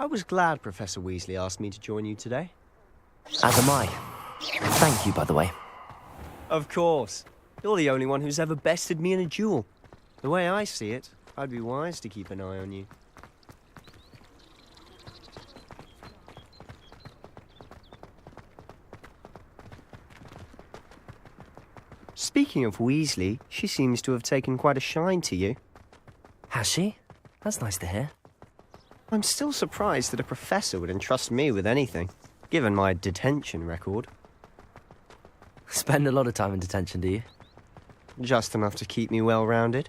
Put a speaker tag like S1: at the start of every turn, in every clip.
S1: I was glad Professor Weasley asked me to join you today.
S2: As am I. Thank you, by the way.
S1: Of course. You're the only one who's ever bested me in a duel. The way I see it, I'd be wise to keep an eye on you. Speaking of Weasley, she seems to have taken quite a shine to you.
S2: Has she? That's nice to hear.
S1: I'm still surprised that a professor would entrust me with anything, given my detention record.
S2: Spend a lot of time in detention, do you?
S1: Just enough to keep me well-rounded.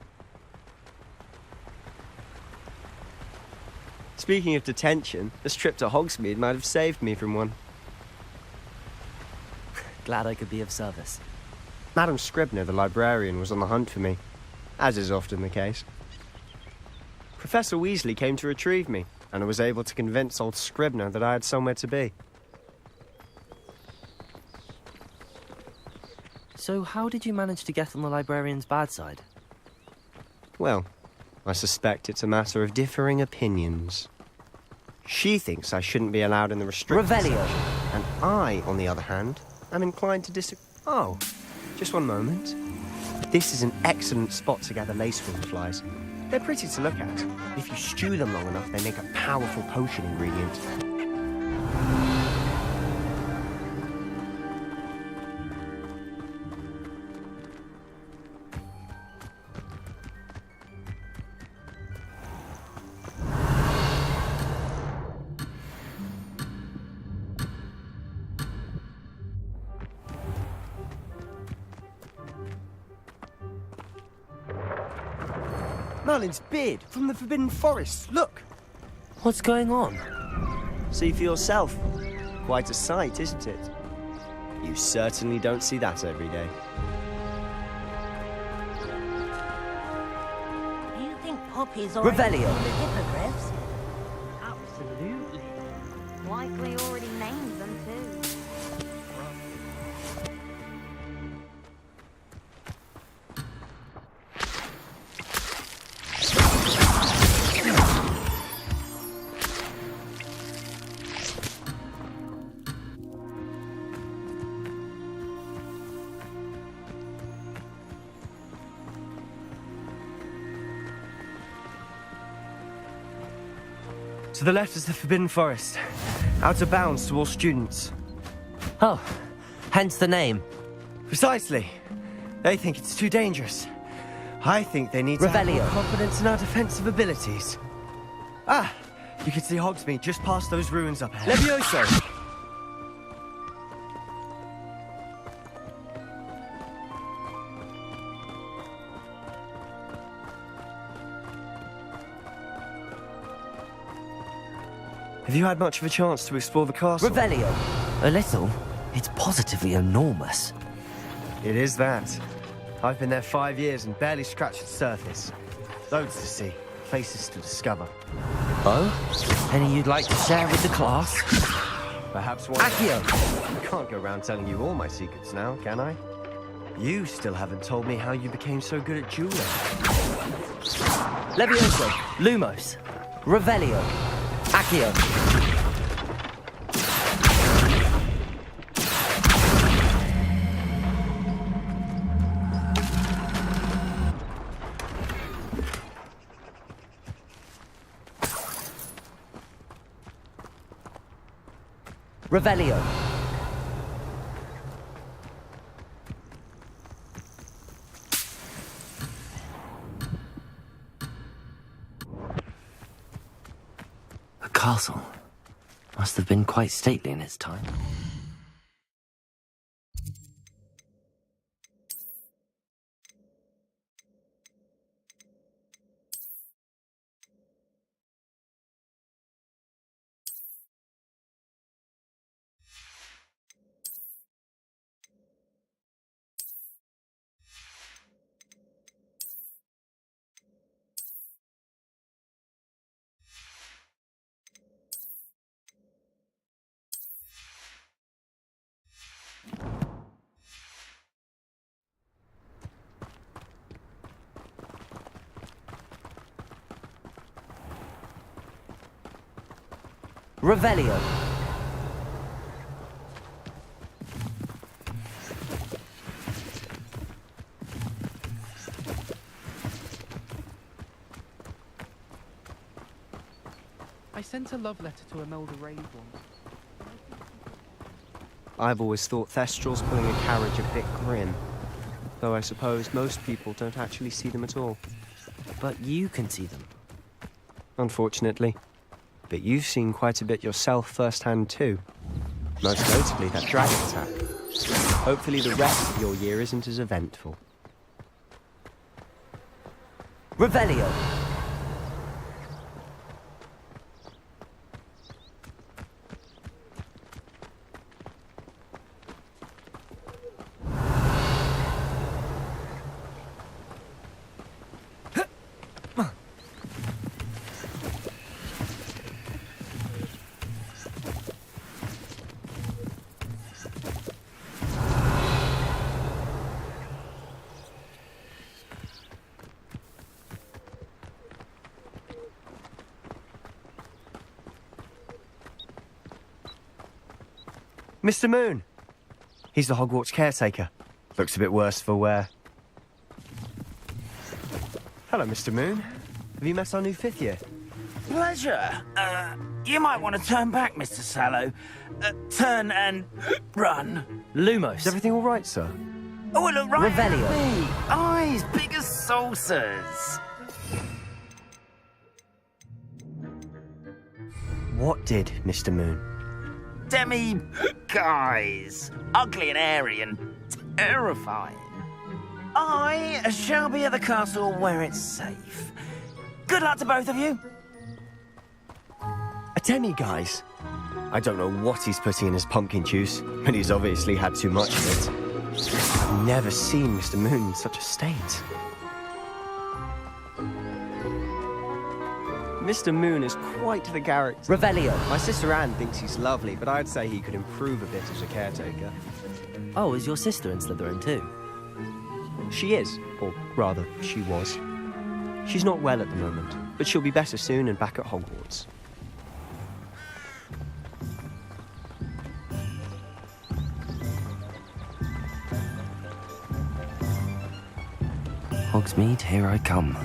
S1: Speaking of detention, this trip to Hogsmeade might have saved me from one.
S2: Glad I could be of service.
S1: Madam Scribner, the librarian, was on the hunt for me, as is often the case. Professor Weasley came to retrieve me, and I was able to convince old Scribner that I had somewhere to be.
S2: So how did you manage to get on the librarian's bad side?
S1: Well, I suspect it's a matter of differing opinions. She thinks I shouldn't be allowed in the restricted
S2: Revelio.
S1: section, and I, on the other hand, am inclined to disagree. Oh, just one moment. This is an excellent spot to gather lacewing flies. They're pretty to look at. If you stew them long enough, they make a powerful potion ingredient. Merlin's beard from the Forbidden Forest. Look!
S2: What's going on?
S1: See for yourself. Quite a sight, isn't it? You certainly don't see that every day.
S3: You think Poppy's already
S2: Revelio.
S3: named the hippogriffs? Absolutely. Likely already named them too.
S1: To the left is the Forbidden Forest. Out of bounds to all students.
S2: Oh, hence the name.
S1: Precisely. They think it's too dangerous. I think they need to have more
S2: Revelio.
S1: confidence in our defensive abilities. Ah! You can see Hogsmeade just past those ruins up ahead. Levioso! Have you had much of a chance to explore the castle?
S2: Revelio. A little. It's positively enormous.
S1: It is that. I've been there 5 years and barely scratched the surface. Loads to see, places to discover.
S2: Oh? Any you'd like to share with the class?
S1: Perhaps one.
S2: Accio!
S1: I can't go around telling you all my secrets now, can I? You still haven't told me how you became so good at dueling.
S2: Levioso. Lumos. Revelio. Accio. Revelio. The castle must have been quite stately in its time. Revelio.
S4: I sent a love letter to Imelda Rave once.
S1: I've always thought Thestrals pulling a carriage a bit grim. Though I suppose most people don't actually see them at all.
S2: But you can see them.
S1: Unfortunately. But you've seen quite a bit yourself firsthand too. Most notably that dragon attack. Hopefully the rest of your year isn't as eventful.
S2: Revelio.
S1: Mr. Moon! He's the Hogwarts caretaker. Looks a bit worse for wear. Hello, Mr. Moon. Have you met our new fifth year?
S5: Pleasure. You might want to turn back, Mr. Sallow. Turn and run.
S2: Lumos.
S1: Is everything all right, sir?
S5: Oh, look right
S2: Revelio.
S5: at me. Eyes big as saucers.
S1: What did, Mr. Moon?
S5: Demi guys. Ugly and airy and terrifying. I shall be at the castle where it's safe. Good luck to both of you.
S1: A demi-guise? I don't know what he's putting in his pumpkin juice, but he's obviously had too much of it. I've never seen Mr. Moon in such a state. Mr. Moon is quite the character.
S2: Revelio.
S1: My sister Anne thinks he's lovely, but I'd say he could improve a bit as a caretaker.
S2: Oh, is your sister in Slytherin too?
S1: She is, or rather, she was. She's not well at the moment, but she'll be better soon and back at Hogwarts.
S2: Hogsmeade, here I come.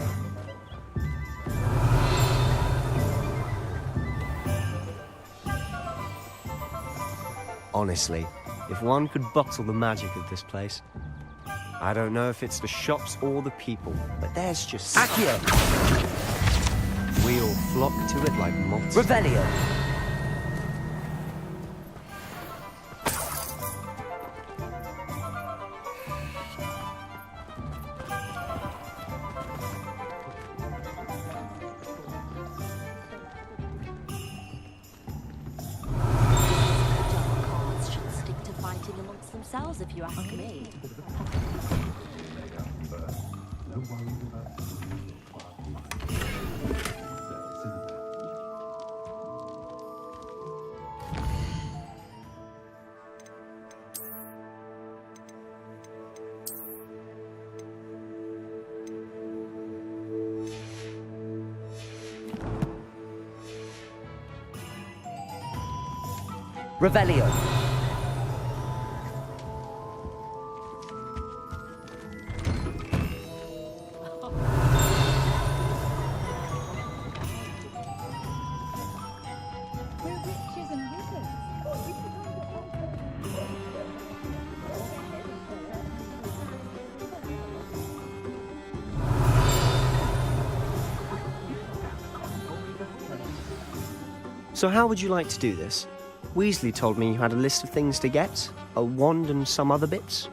S1: Honestly, if one could bottle the magic of this place. I don't know if it's the shops or the people, but there's just...
S2: Accio.
S1: We all flock to it like moths.
S2: Revelio.
S6: Should stick to fighting amongst themselves, if you ask me.
S2: Revelio.
S1: So how would you like to do this? Weasley told me you had a list of things to get, a wand and some other bits.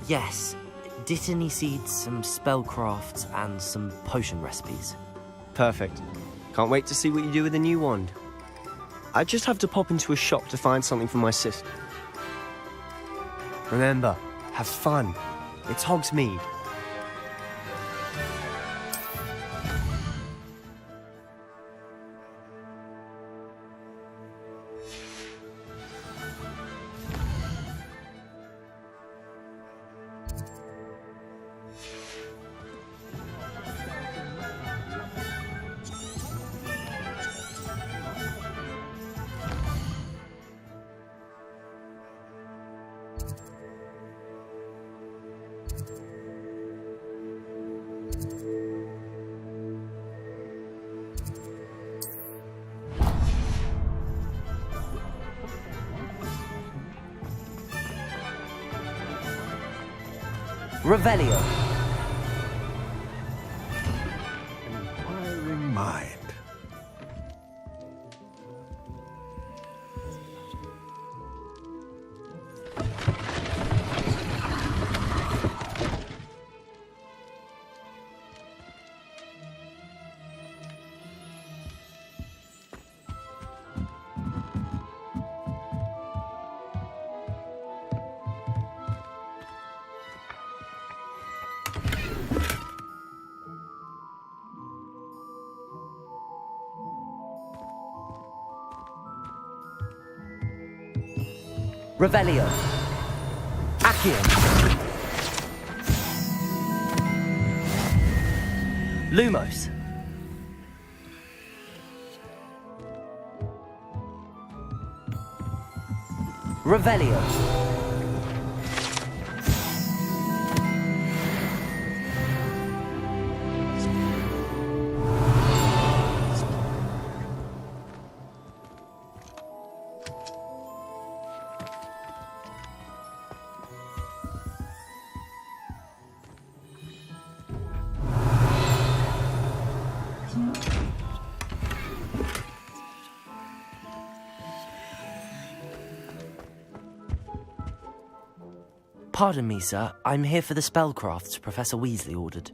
S2: Yes. Dittany seeds, some spellcrafts, and some potion recipes.
S1: Perfect. Can't wait to see what you do with the new wand. I just have to pop into a shop to find something for my sister. Remember, have fun. It's Hogsmeade.
S2: Revelio.
S7: Inquiring mind.
S2: Revelio. Accio. Lumos. Revelio. Pardon me, sir. I'm here for the spellcrafts Professor Weasley ordered.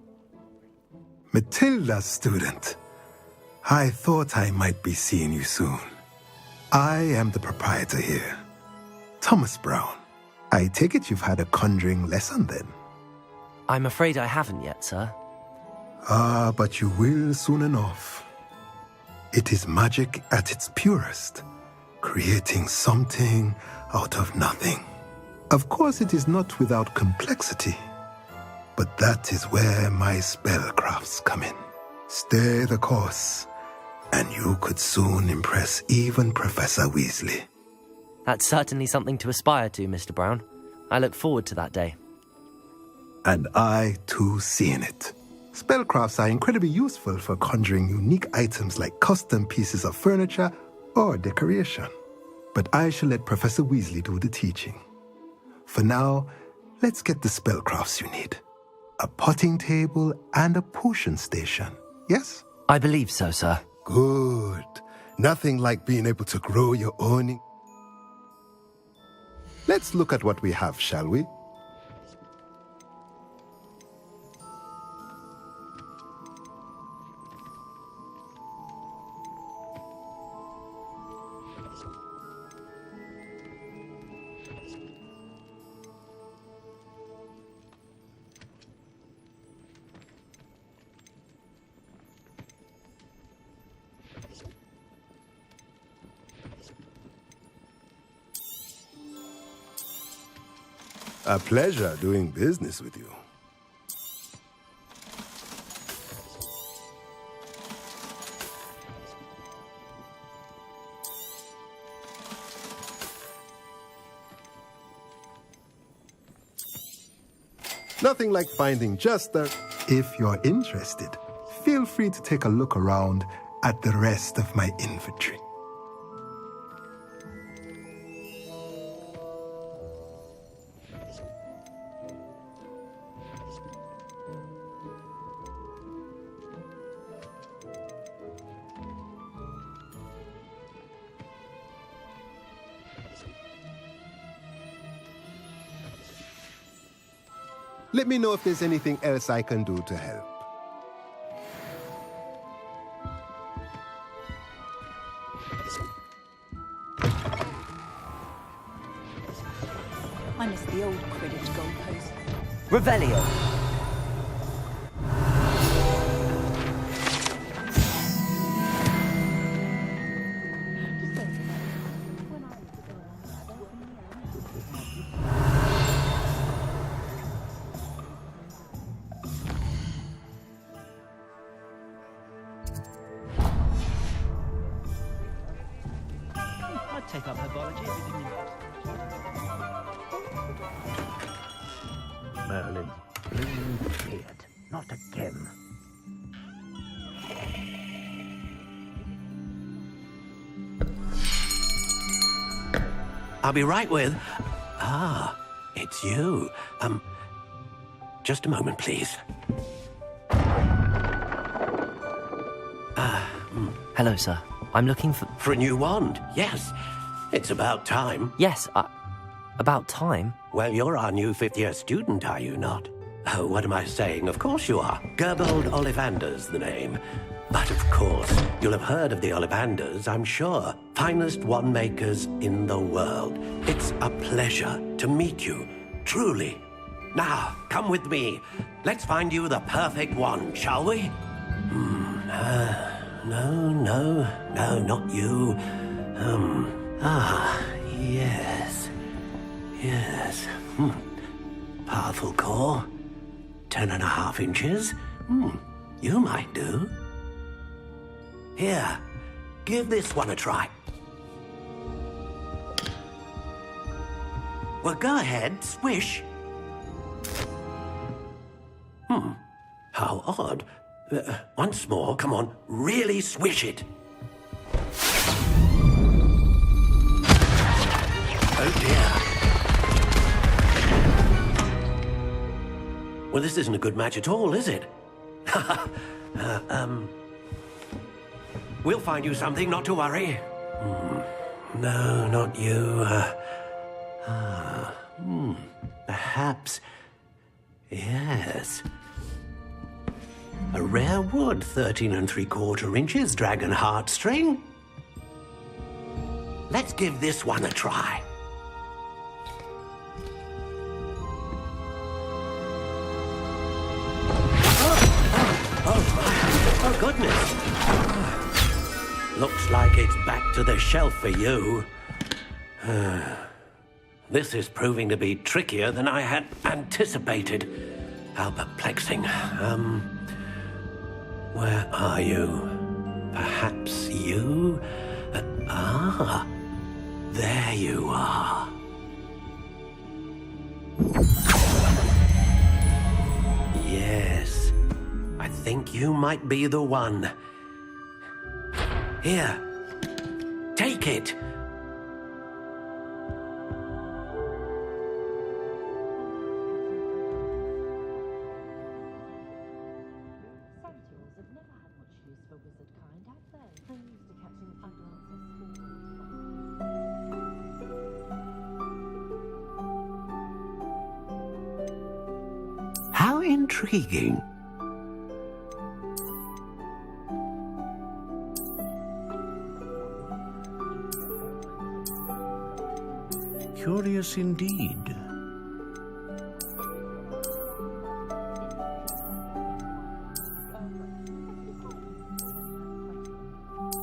S7: Matilda's student. I thought I might be seeing you soon. I am the proprietor here, Thomas Brown. I take it you've had a conjuring lesson then?
S2: I'm afraid I haven't yet, sir.
S7: Ah, but you will soon enough. It is magic at its purest, creating something out of nothing. Of course, it is not without complexity, but that is where my spellcrafts come in. Stay the course, and you could soon impress even Professor Weasley.
S2: That's certainly something to aspire to, Mr. Brown. I look forward to that day.
S7: And I, too, seeing it. Spellcrafts are incredibly useful for conjuring unique items like custom pieces of furniture or decoration. But I shall let Professor Weasley do the teaching. For now, let's get the spellcrafts you need. A potting table and a potion station, yes?
S2: I believe so, sir.
S7: Good. Nothing like being able to grow your own. Let's look at what we have, shall we? A pleasure doing business with you. Nothing like finding just the... If you're interested, feel free to take a look around at the rest of my inventory. Let me know if there's anything else I can do to help.
S6: I miss the old Quidditch goalpost.
S2: Revelio.
S8: I'd take up herbology if it didn't. Merlin, please beard, not again.
S9: I'll be right with... Ah, it's you. just a moment, please.
S2: Hello, sir. I'm looking for...
S9: For a new wand, yes. It's about time.
S2: Yes, about time.
S9: Well, you're our new fifth-year student, are you not? Oh, what am I saying? Of course you are. Gerbold Ollivander's the name. But of course, you'll have heard of the Ollivanders, I'm sure. Finest wand makers in the world. It's a pleasure to meet you, truly. Now, come with me. Let's find you the perfect wand, shall we? No, not you. Yes. Powerful core. 10.5 inches. You might do. Here, give this one a try. Well, go ahead, swish. How odd. Once more, come on, really swish it. Oh dear. Well, this isn't a good match at all, is it? We'll find you something, not to worry. No, not you. Perhaps. Yes. A rare wood, 13 3/4 inches, dragon heartstring. Let's give this one a try. Oh, goodness. Looks like it's back to the shelf for you. This is proving to be trickier than I had anticipated. How perplexing. Where are you? Perhaps you? There you are. Yes, I think you might be the one. Here, take it.
S6: Centaurs have never had much use for wizard kind, have they? They're used to catching adults of small.
S9: How intriguing. Curious indeed.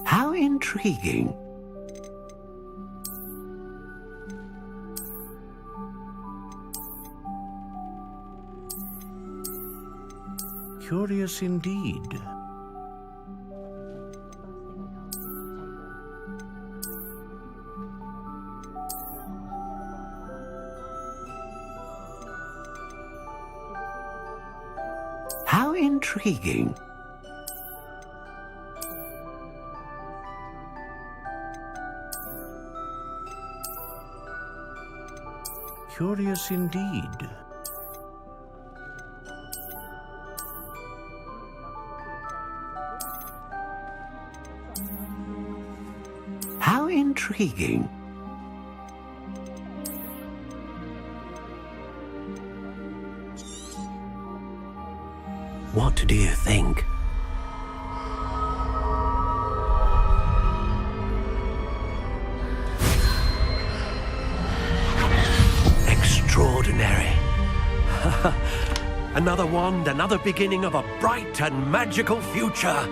S9: How intriguing. Curious indeed. How intriguing. Curious indeed. How intriguing. What do you think? Extraordinary. Another wand, another beginning of a bright and magical future.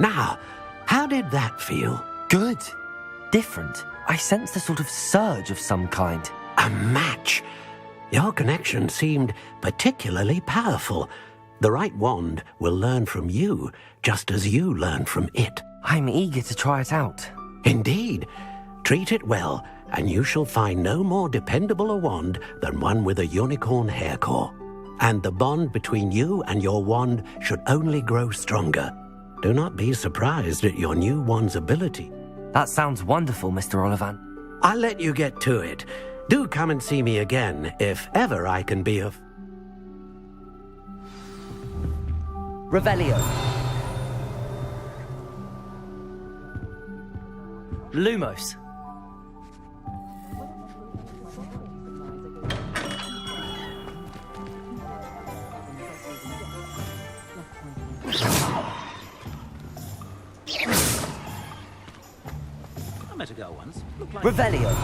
S9: Now, how did that feel?
S2: Good. Different. I sensed a sort of surge of some kind.
S9: A match. Your connection seemed particularly powerful. The right wand will learn from you, just as you learn from it.
S2: I'm eager to try it out.
S9: Indeed. Treat it well, and you shall find no more dependable a wand than one with a unicorn hair core. And the bond between you and your wand should only grow stronger. Do not be surprised at your new wand's ability.
S2: That sounds wonderful, Mr. Ollivan.
S9: I'll let you get to it. Do come and see me again, if ever I can be of...
S2: Revelio. Lumos.
S8: I met a girl once. Looked like
S2: Revelio.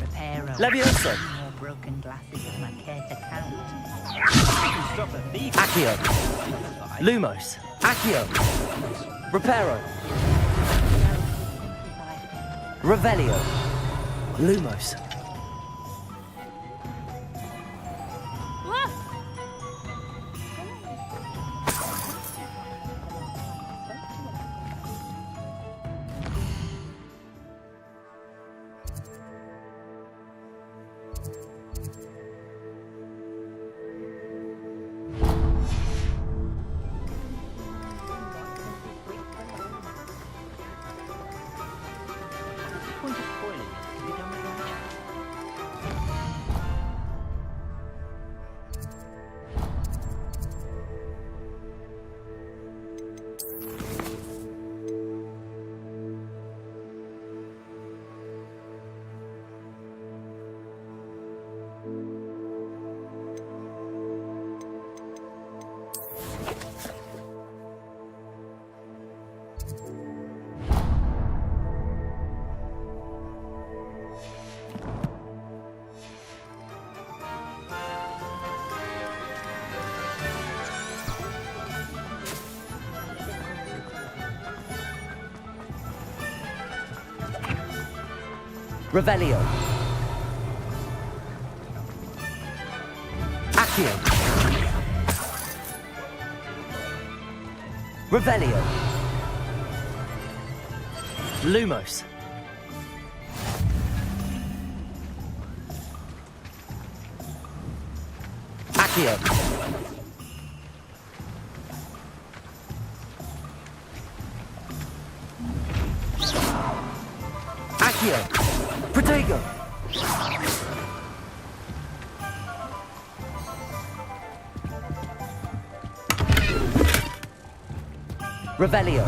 S3: Reparo.
S2: Levioso.
S3: More broken glasses than I care to count.
S8: stop a thief.
S2: Accio. Lumos. Accio. Reparo. Revelio. Lumos.
S8: Point of toilet to be done with lunch.
S2: Revelio. Accio. Revelio. Lumos. Accio. Accio. Protego. Revelio.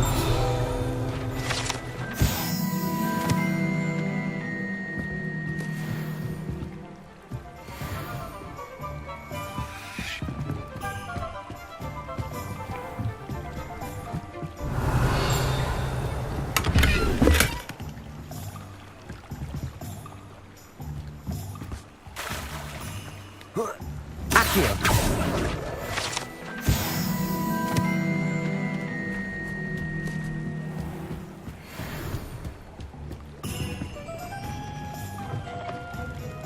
S2: Accio.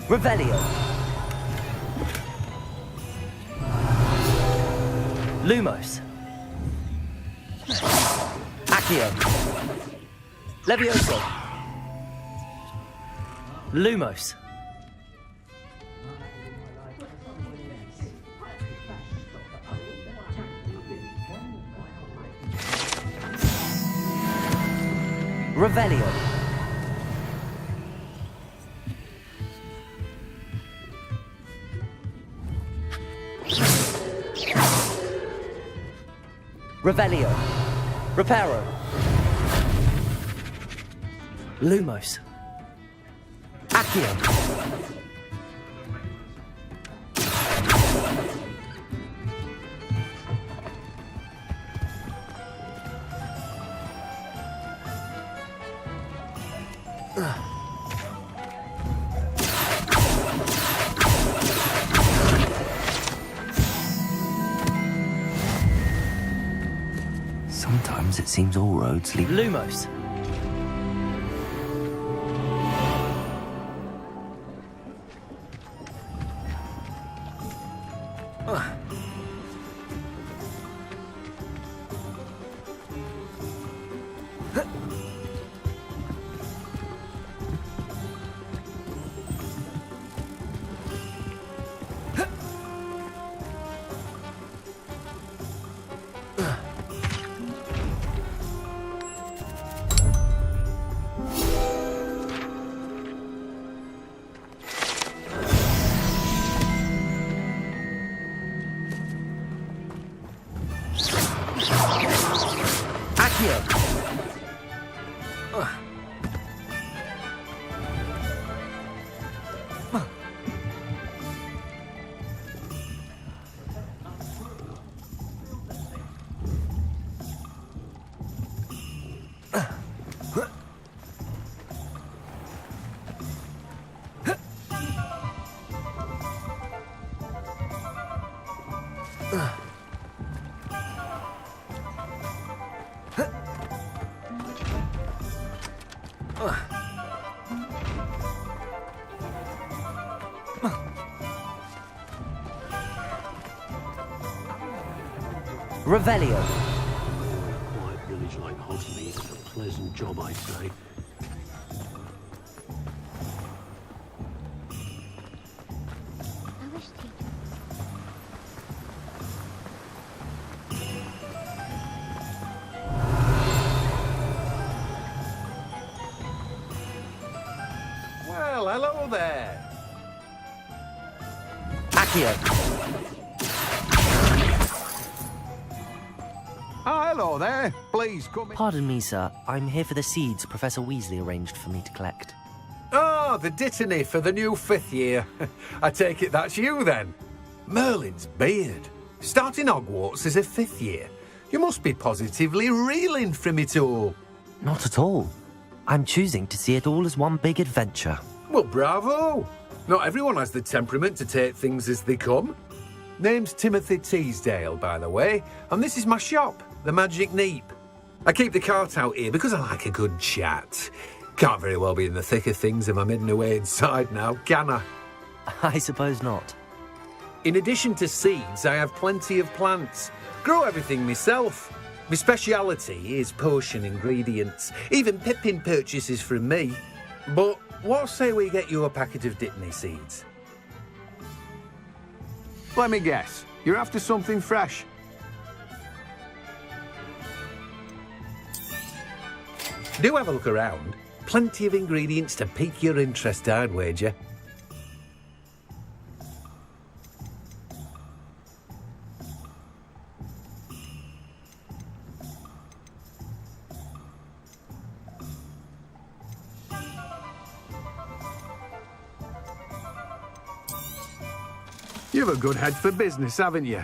S2: Revelio. Lumos. Accio. Levioso. Lumos. Revelio. Revelio. Reparo. Lumos. Accio.
S10: Sometimes it seems all roads lead...
S2: Lumos. Revelio.
S9: Quiet village like Hogsmeade is a pleasant job, I'd say.
S3: I wish to.
S10: Well, hello there.
S2: Accio.
S10: Ah, hello there. Please come in.
S2: Pardon me, sir. I'm here for the seeds Professor Weasley arranged for me to collect.
S10: Ah, the Dittany for the new 5th year. I take it that's you then. Merlin's beard. Starting Hogwarts as a 5th year. You must be positively reeling from it all.
S2: Not at all. I'm choosing to see it all as one big adventure.
S10: Well, bravo. Not everyone has the temperament to take things as they come. Name's Timothy Teasdale, by the way, and this is my shop, the Magic Neep. I keep the cart out here because I like a good chat. Can't very well be in the thick of things if I'm hidden away inside now, can I?
S2: I suppose not.
S10: In addition to seeds, I have plenty of plants. Grow everything myself. My speciality is potion ingredients. Even Pippin purchases from me. But what say we get you a packet of Dittany seeds? Let me guess. You're after something fresh. Do have a look around. Plenty of ingredients to pique your interest, I'd wager. You've a good head for business, haven't you?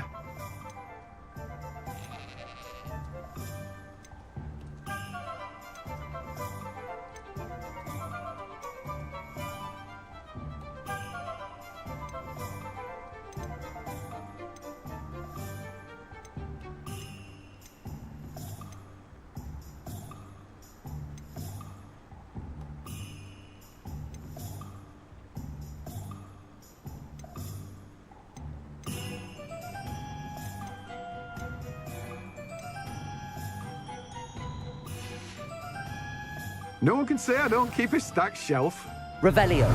S10: No one can say I don't keep a stacked shelf.
S2: Revelio.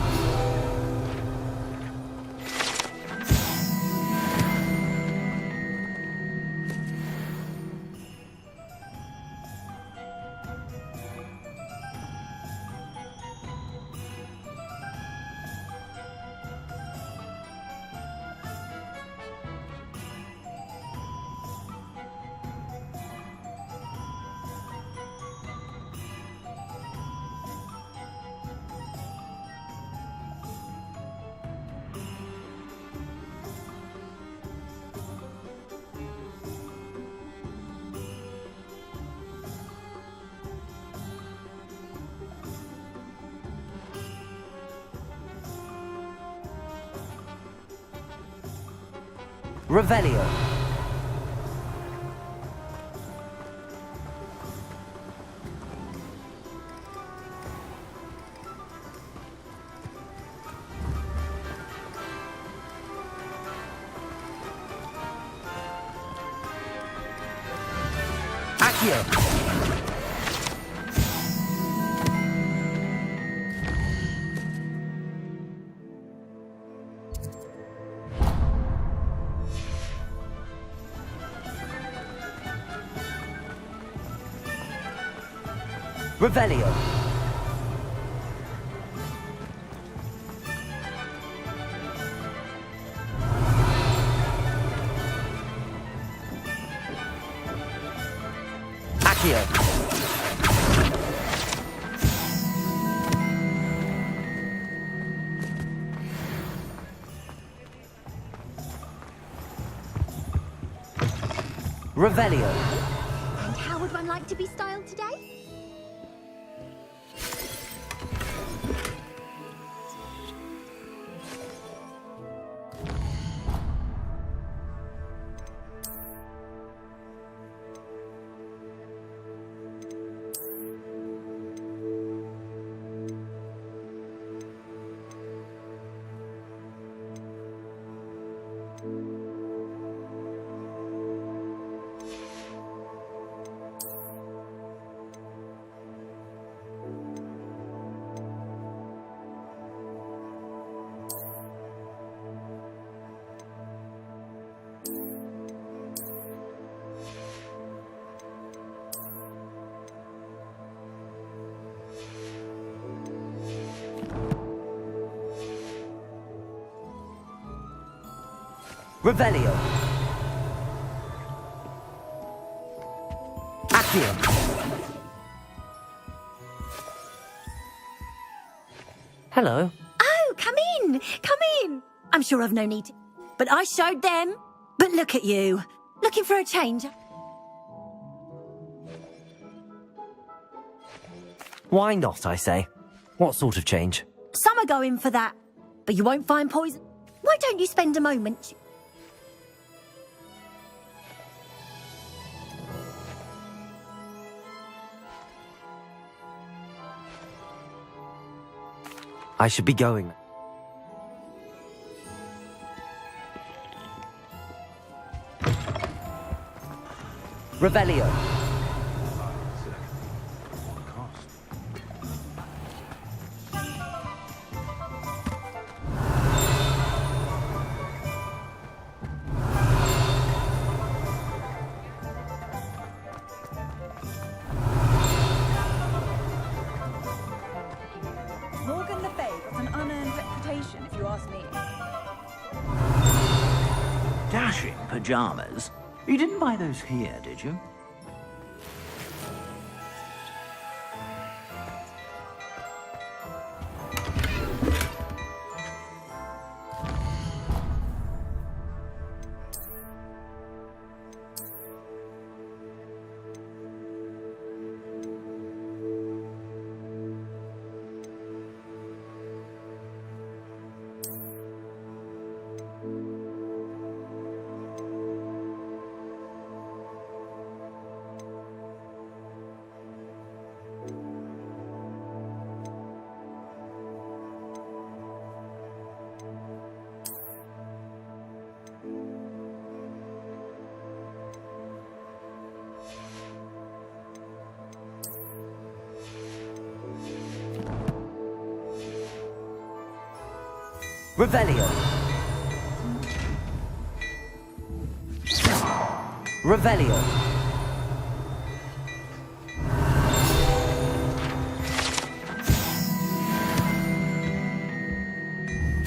S2: Revelio. Accio. Revelio. Accio. Revelio.
S3: And how would one like to be styled today?
S2: Revelio. Accio. Hello.
S11: Oh, come in. Come in. I'm sure I've no need to. But I showed them. But look at you. Looking for a change.
S2: Why not, I say? What sort of change?
S11: Some are going for that. But you won't find poison. Why don't you spend a moment?
S2: I should be going. Revelio.
S12: Morgan Le Fay got an unearned reputation, if you ask me.
S13: Dashing pyjamas? You didn't buy those here, did you?
S2: Revelio. Revelio.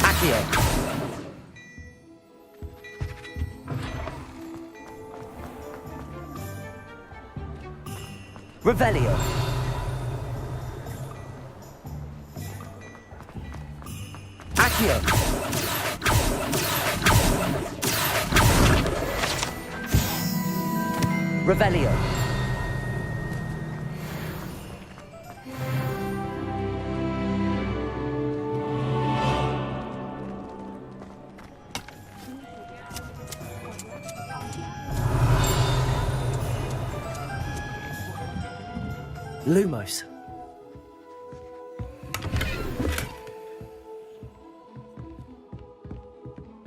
S2: Accio. Revelio. Accio. Revelio. Lumos.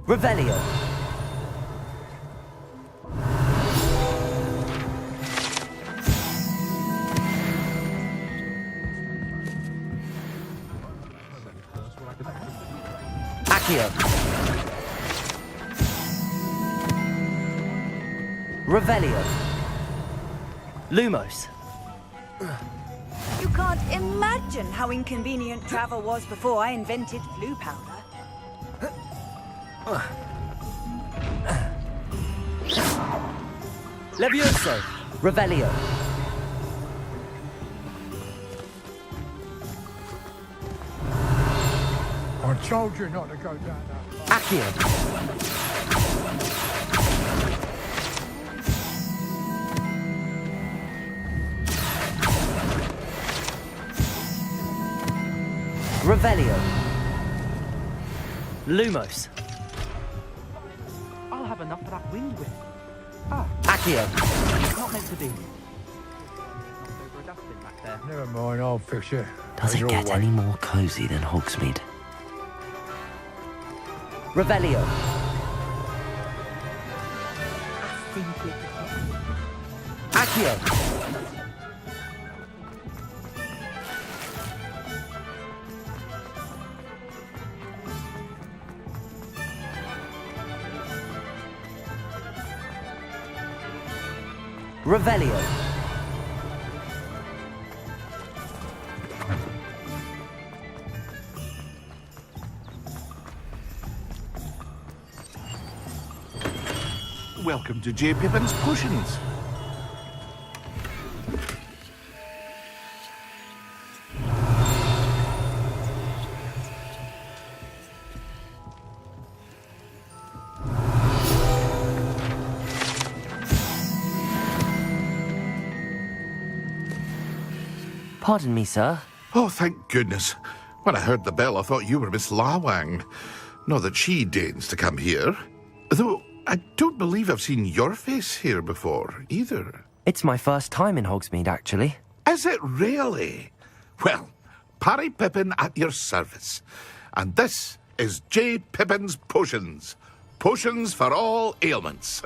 S2: Revelio. Accio. Revelio. Lumos.
S12: You can't imagine how inconvenient travel was before I invented flu powder.
S2: Levioso. Revelio.
S14: I told you not to go down that.
S2: Accio. Revelio. Lumos.
S4: I'll have enough of that wind whip. Ah,
S2: Accio.
S4: it's not meant to be. Over a dustbin back there.
S14: Never mind, I'll fix it.
S2: Does it
S14: As
S2: get
S14: always.
S2: any more cosy than Hogsmeade? Revelio. Accio. Revelio.
S15: welcome to J. Pippin's Potions.
S2: Pardon me, sir.
S15: Oh, thank goodness. When I heard the bell, I thought you were Miss Lawang. Not that she deigns to come here. Though I don't believe I've seen your face here before, either.
S2: It's my first time in Hogsmeade, actually.
S15: Is it really? Well, Parry Pippin at your service. And this is J. Pippin's Potions. Potions for all ailments.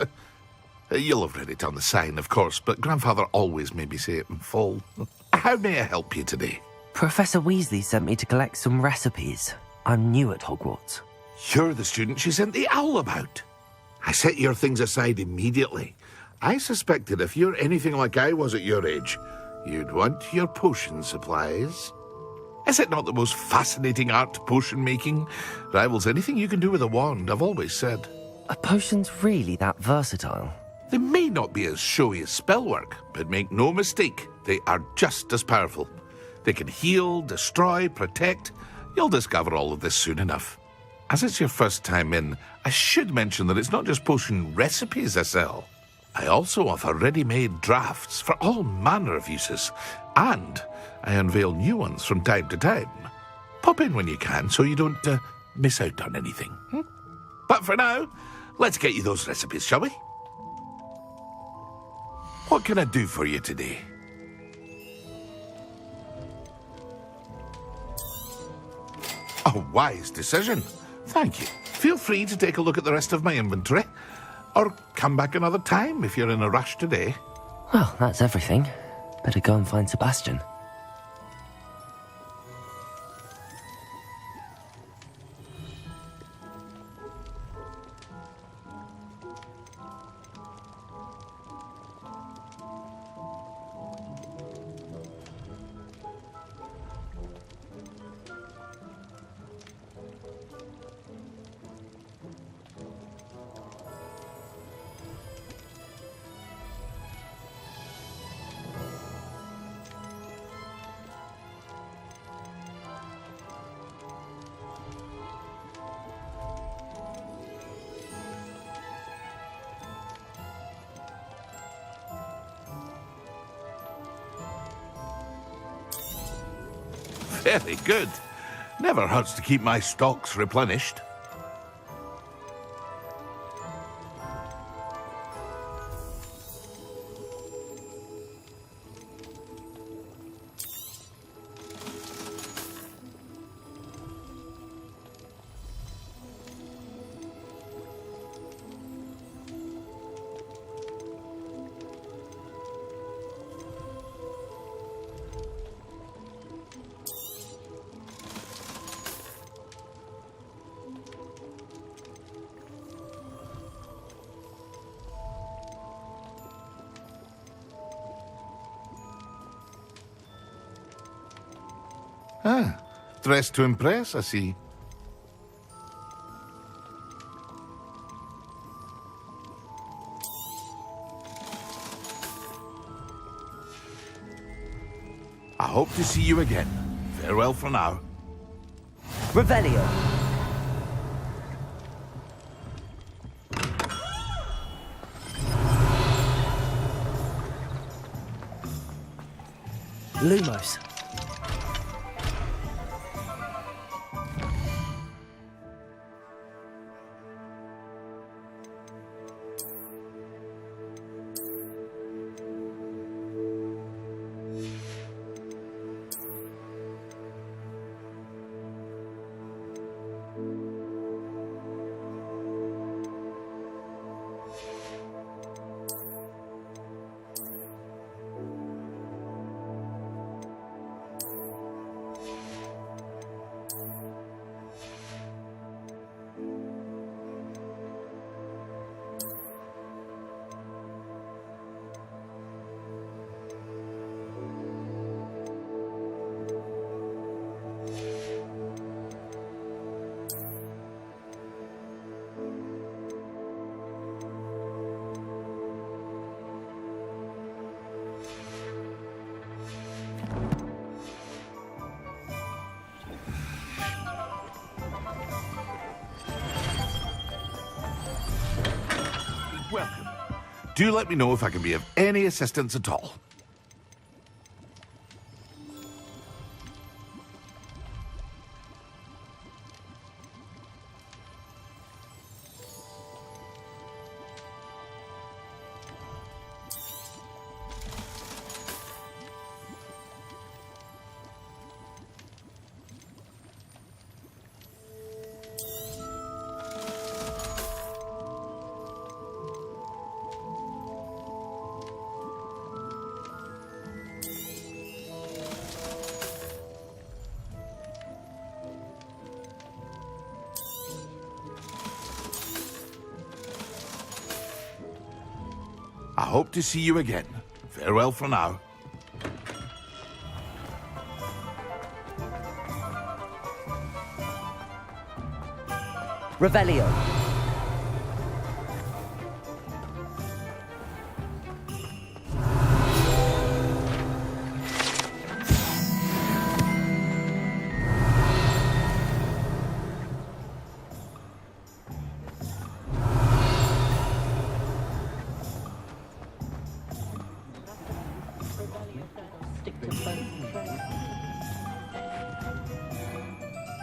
S15: You'll have read it on the sign, of course, but Grandfather always made me say it in full. How may I help you today?
S2: Professor Weasley sent me to collect some recipes. I'm new at Hogwarts.
S15: You're the student she sent the owl about. I set your things aside immediately. I suspected if you're anything like I was at your age, you'd want your potion supplies. Is it not the most fascinating art, potion making? Rivals anything you can do with a wand, I've always said.
S2: Are potions really that versatile?
S15: They may not be as showy as spellwork, but make no mistake, they are just as powerful. They can heal, destroy, protect. You'll discover all of this soon enough. As it's your first time in, I should mention that it's not just potion recipes I sell. I also offer ready-made drafts for all manner of uses, and I unveil new ones from time to time. Pop in when you can so you don't miss out on anything. But for now, let's get you those recipes, shall we? What can I do for you today? A wise decision. Thank you. Feel free to take a look at the rest of my inventory. Or come back another time if you're in a rush today.
S2: Well, that's everything. Better go and find Sebastian.
S15: Very good. Never hurts to keep my stocks replenished. Ah, dressed to impress, I see. I hope to see you again. Farewell for now.
S2: Revelio. Lumos.
S15: Do let me know if I can be of any assistance at all. I hope to see you again. Farewell for now.
S2: Revelio.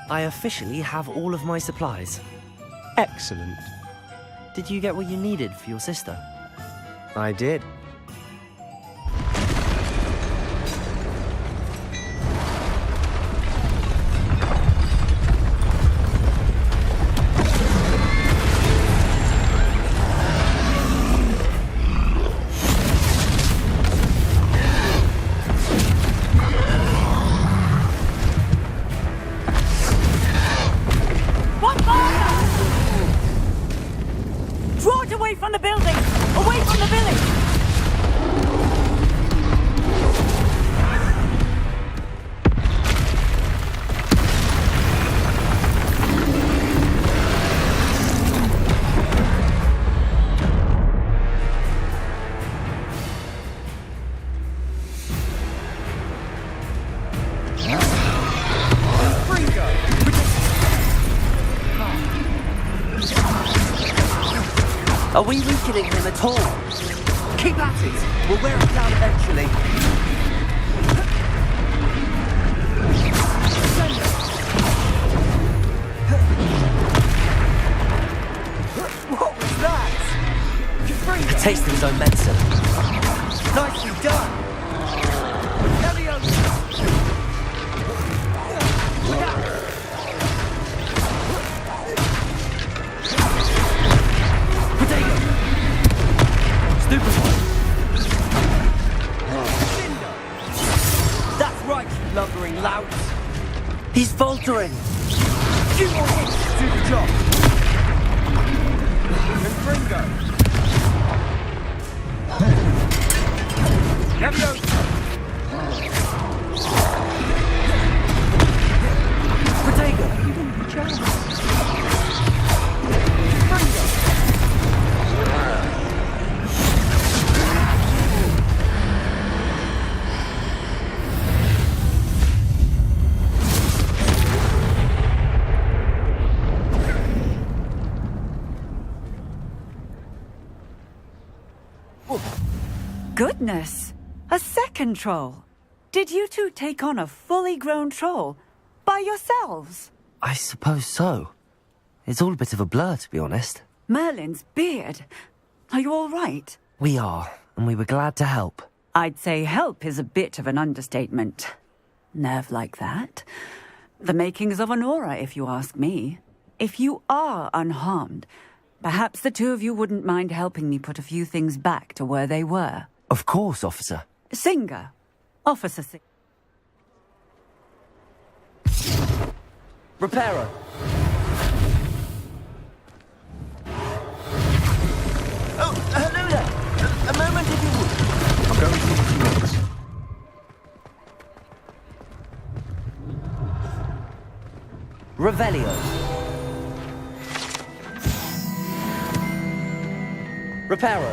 S2: I officially have all of my supplies.
S1: Excellent.
S2: Did you get what you needed for your sister?
S1: I did.
S12: Draw it away from the building! Away from the village!
S2: Are we weakening him at all? Keep at it! We'll wear him down eventually.
S1: What was that?
S2: A taste of his own medicine.
S1: Nicely done.
S2: That's right, you lumbering lout. He's faltering.
S1: Few more hits to do the job. And Gringo. Leviosa.
S2: Protego.
S12: Goodness! A second troll! Did you two take on a fully grown troll by yourselves?
S2: I suppose so. It's all a bit of a blur, to be honest.
S12: Merlin's beard. Are you all right?
S2: We are, and we were glad to help.
S12: I'd say help is a bit of an understatement. Nerve like that. The makings of an aura, if you ask me. If you are unharmed, perhaps the two of you wouldn't mind helping me put a few things back to where they were.
S2: Of course, officer.
S12: Singer. Officer Singer.
S2: Reparo.
S1: Oh, hello there. A moment if you would. I'll go and see what he wants.
S2: Revelio. Reparo.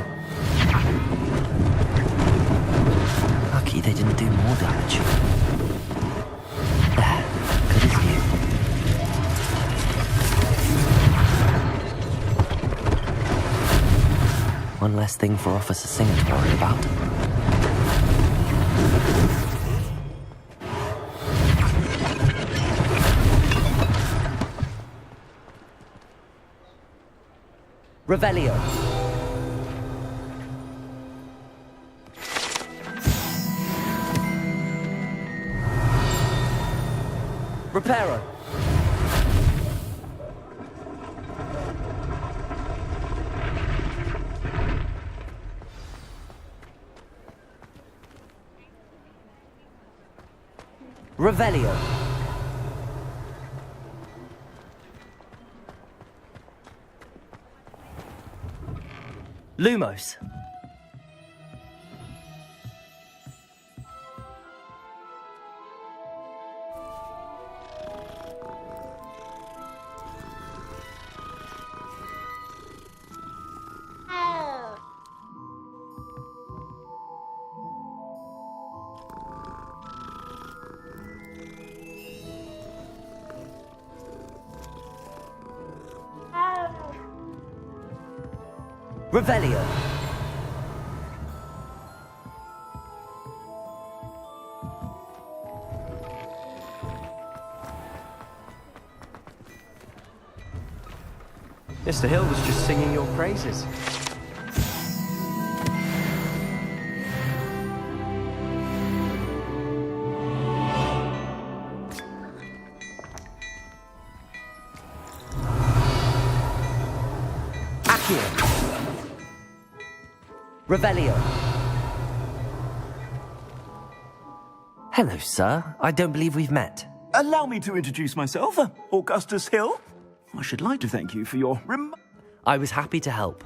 S2: Lucky they didn't do more damage. There, good as new. One less thing for Officer Singer to worry about. Revelio. Reparo. Revelio. Lumos. Revelio.
S1: Mr. Hill was just singing your praises.
S2: Revelio. Hello, sir. I don't believe we've met.
S13: Allow me to introduce myself, Augustus Hill. I should like to thank you for your
S2: I was happy to help.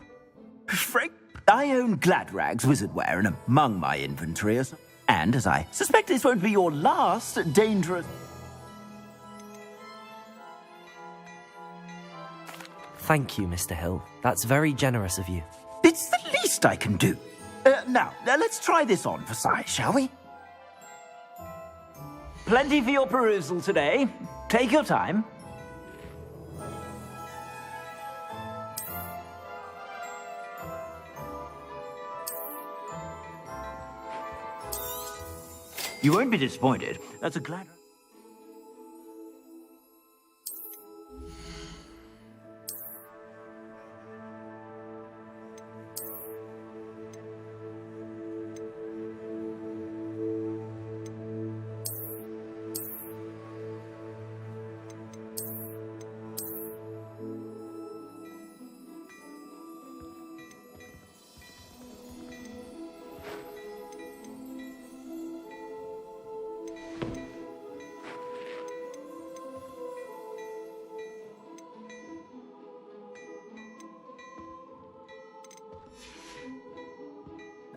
S13: Frank, I own Gladrag's wizardware, and among my inventory is... And as I suspect this won't be your last dangerous...
S2: Thank you, Mr. Hill. That's very generous of you.
S13: It's the least I can do. Now, let's try this on for size, shall we? Plenty for your perusal today. Take your time. You won't be disappointed. That's a glad...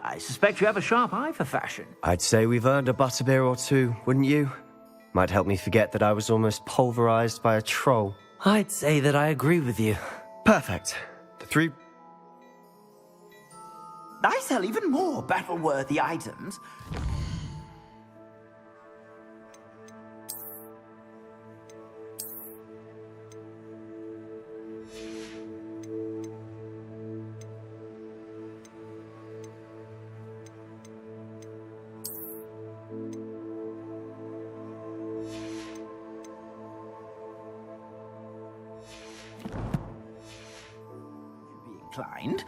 S13: I suspect you have a sharp eye for fashion.
S1: I'd say we've earned a butterbeer or two, wouldn't you? Might help me forget that I was almost pulverized by a troll.
S2: I'd say that I agree with you.
S1: Perfect. The three...
S13: I sell even more battle-worthy items. Inclined,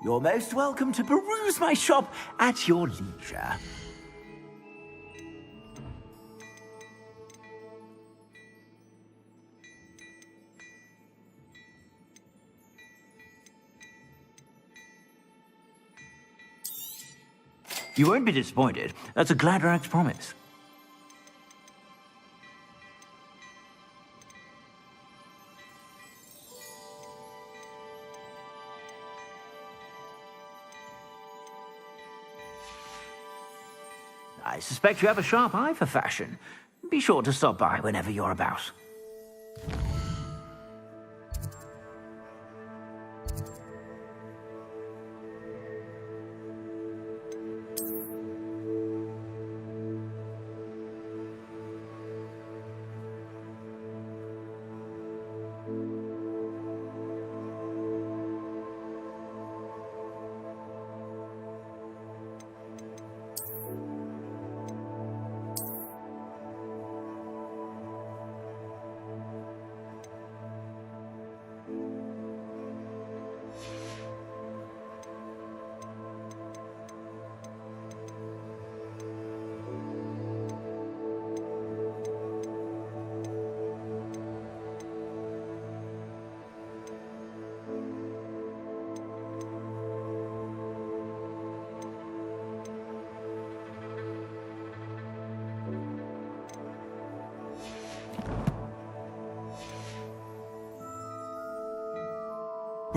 S13: you're most welcome to peruse my shop at your leisure. You won't be disappointed. That's a Gladrag's promise. I suspect you have a sharp eye for fashion. Be sure to stop by whenever you're about.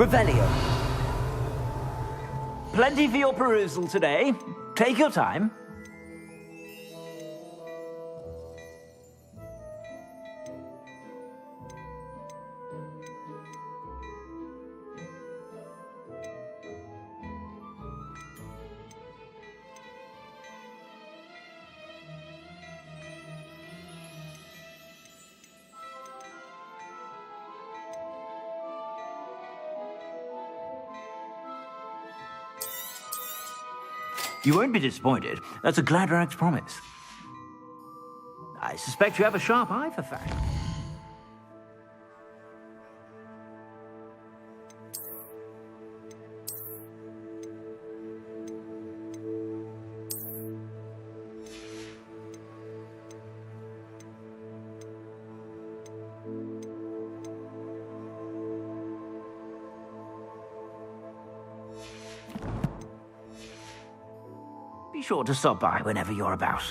S13: Revelio. Plenty for your perusal today. Take your time. You won't be disappointed. That's a Gladrag's promise. I suspect you have a sharp eye for fashion. Be sure to stop by whenever you're about.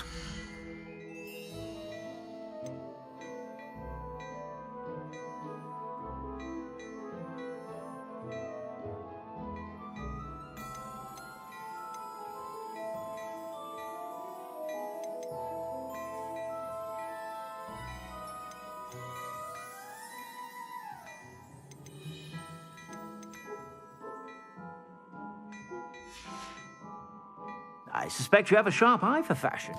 S13: I suspect you have a sharp eye for fashion.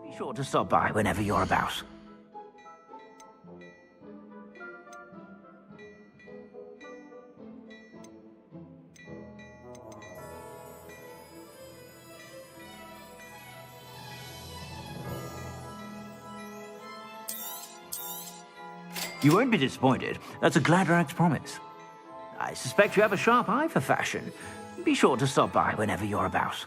S13: Be sure to stop by whenever you're about. You won't be disappointed. That's a Gladrag's promise. I suspect you have a sharp eye for fashion. Be sure to stop by whenever you're about.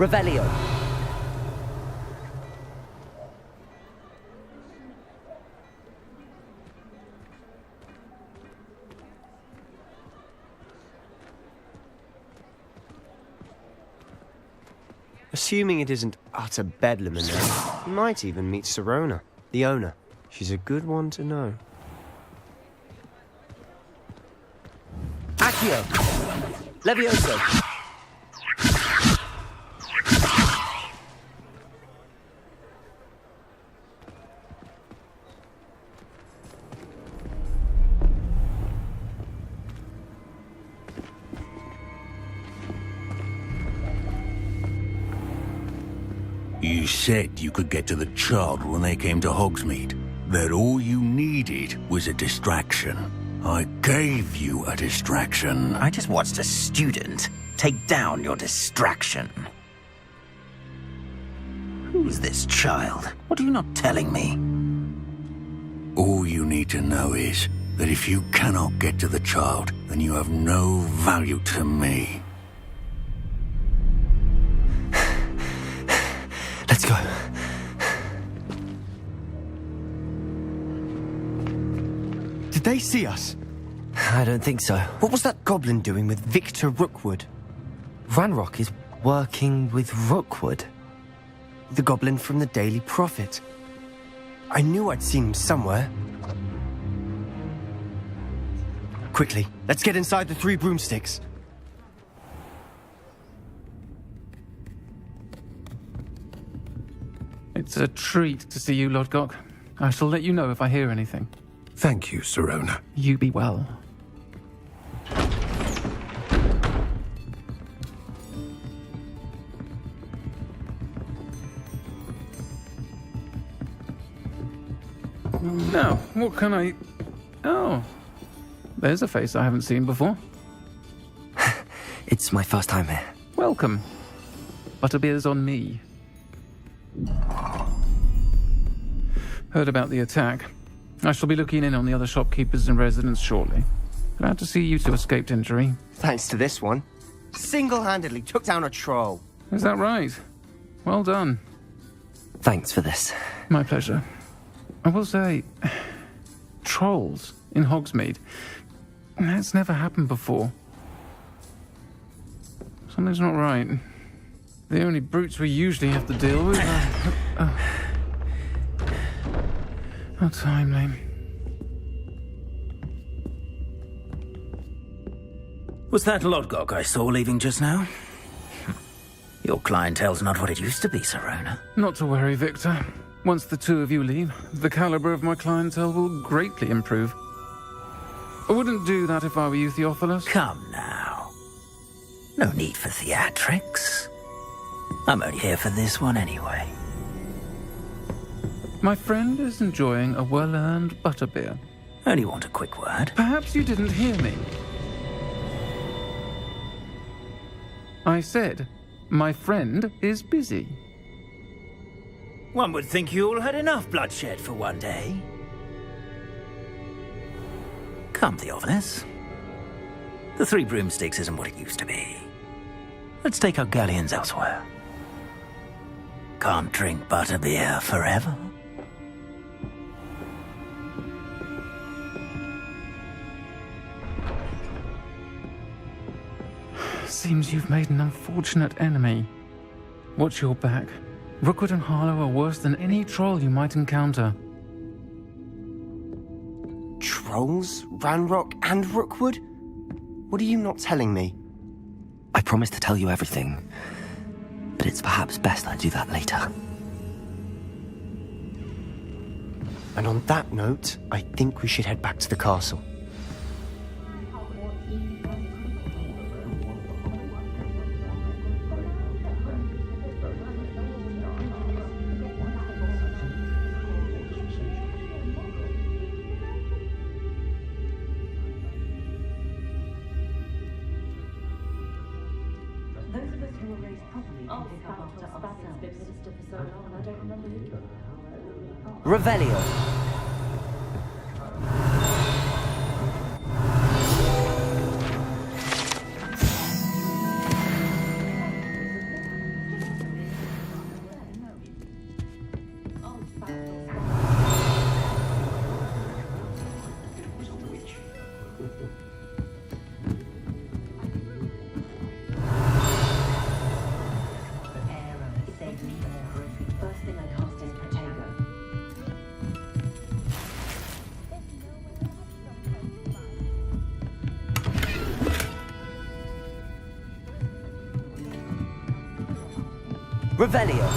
S13: Revelio.
S1: Assuming it isn't utter bedlam in there, you might even meet Sirona, the owner. She's a good one to know.
S13: Accio. Levioso.
S16: You said you could get to the child when they came to Hogsmeade. That all you needed was a distraction. I gave you a distraction.
S13: I just watched a student take down your distraction. Who's this child? What are you not telling me?
S16: All you need to know is that if you cannot get to the child, then you have no value to me.
S1: Let's go. they see us?
S2: I don't think so.
S1: What was that goblin doing with Victor Rookwood?
S2: Ranrock is working with Rookwood.
S1: The goblin from the Daily Prophet. I knew I'd seen him somewhere. Quickly, let's get inside the 3 broomsticks.
S4: It's a treat to see you, Lodgok. I shall let you know if I hear anything.
S10: Thank you, Sirona.
S4: You be well. Now, what can I... Oh, there's a face I haven't seen before.
S2: It's my first time here.
S4: Welcome. Butterbeer's on me. Heard about the attack. I shall be looking in on the other shopkeepers and residents shortly. Glad to see you two escaped injury.
S1: Thanks to this one. Single-handedly took down a troll.
S4: Is that right? Well done.
S2: Thanks for this.
S4: My pleasure. I will say, trolls in Hogsmeade. That's never happened before. Something's not right. The only brutes we usually have to deal with are... How timely.
S13: Was that Lodgok I saw leaving just now? Your clientele's not what it used to be, Sirona.
S4: Not to worry, Victor. Once the two of you leave, the caliber of my clientele will greatly improve. I wouldn't do that if I were you, Theophilus.
S13: Come now. No need for theatrics. I'm only here for this one anyway.
S4: My friend is enjoying a well-earned butterbeer.
S13: Only want a quick word.
S4: Perhaps you didn't hear me. I said, my friend is busy.
S13: One would think you all had enough bloodshed for one day. Come, Theophilus. The 3 broomsticks isn't what it used to be. Let's take our galleons elsewhere. Can't drink butterbeer forever.
S4: Seems you've made an unfortunate enemy. Watch your back. Rookwood and Harlow are worse than any troll you might encounter.
S1: Trolls? Ranrock and Rookwood? What are you not telling me?
S2: I promised to tell you everything, but it's perhaps best I do that later.
S1: And on that note, I think we should head back to the castle.
S2: Revelio. Revelio.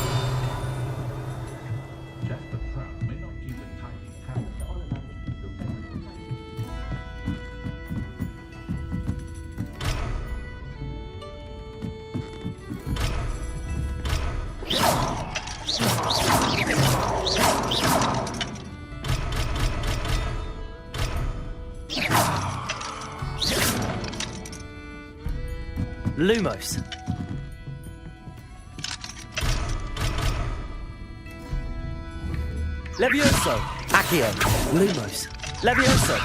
S2: Lumos. Levioso. Accio. Lumos. Levioso.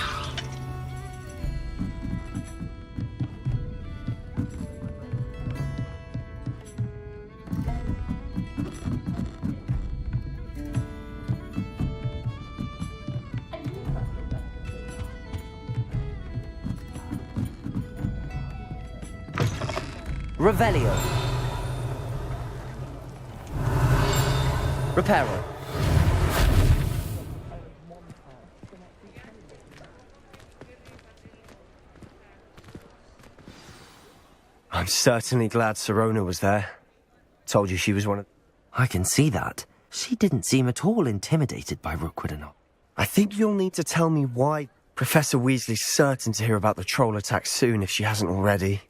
S2: Revelio. Reparo.
S1: I'm certainly glad Sirona was there. Told you she was one of...
S2: I can see that. She didn't seem at all intimidated by Rookwood or not.
S1: I think you'll need to tell me why Professor Weasley's certain to hear about the troll attack soon if she hasn't already.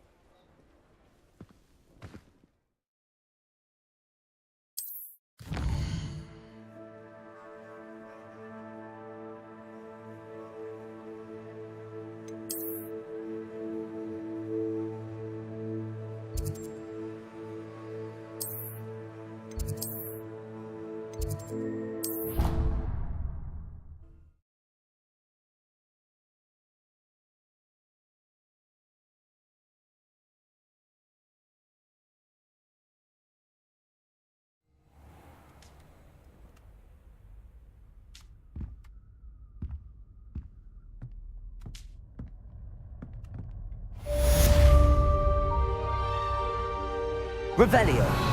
S2: Revelio.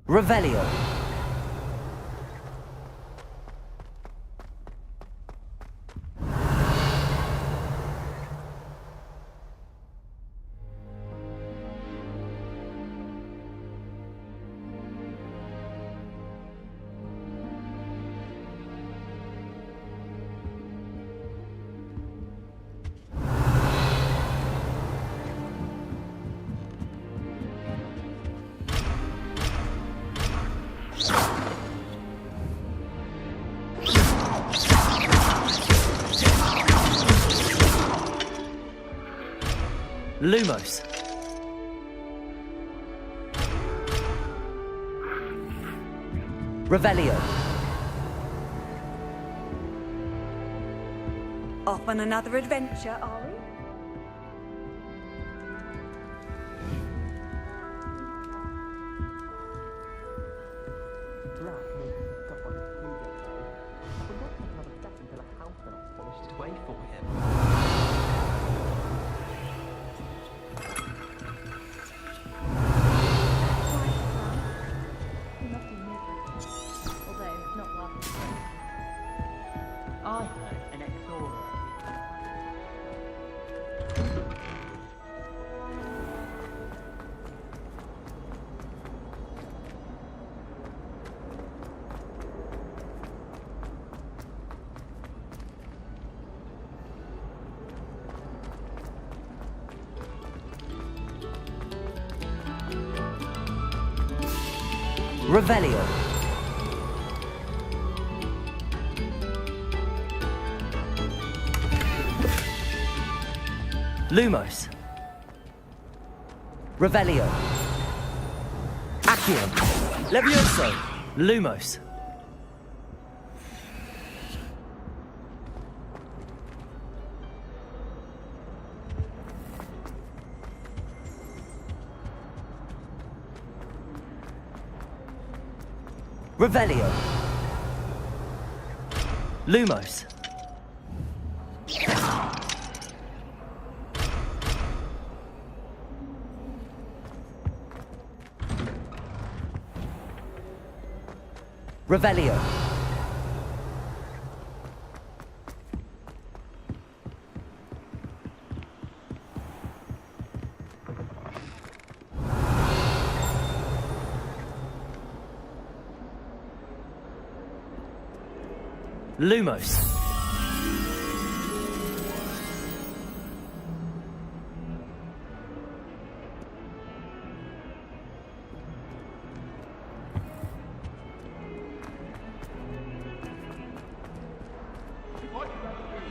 S2: Revelio. Lumos. Revelio.
S11: Off on another adventure, are we?
S2: Revelio. Lumos. Revelio. Accio. Levioso. Lumos. Revelio. Lumos. Revelio. Lumos.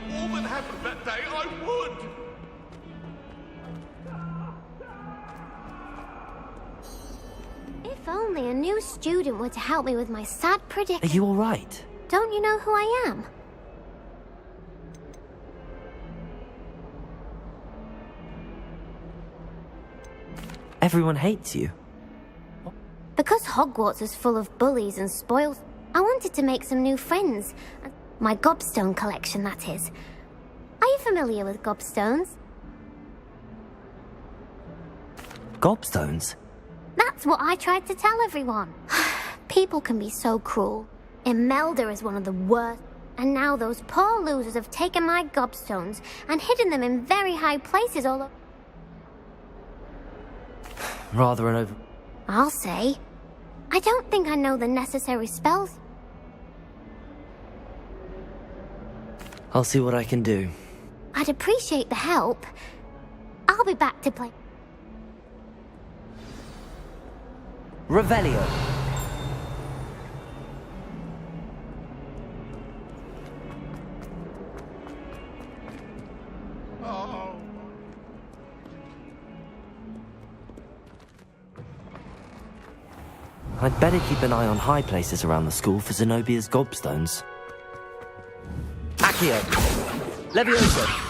S15: All that happened that day, I would!
S17: If only a new student were to help me with my sad
S2: Are
S17: predicament.
S2: you alright?
S17: Don't you know who I am?
S2: Everyone hates you.
S17: Because Hogwarts is full of bullies and spoils, I wanted to make some new friends. My gobstone collection, that is. Are you familiar with gobstones?
S2: Gobstones?
S17: That's what I tried to tell everyone. People can be so cruel. Imelda is one of the worst. And now those poor losers have taken my gobstones and hidden them in very high places all over.
S2: Rather an over...
S17: I'll say. I don't think I know the necessary spells.
S2: I'll see what I can do.
S17: I'd appreciate the help. I'll be back to play.
S2: Revelio. I'd better keep an eye on high places around the school for Zenobia's gobstones. Accio! Levioso!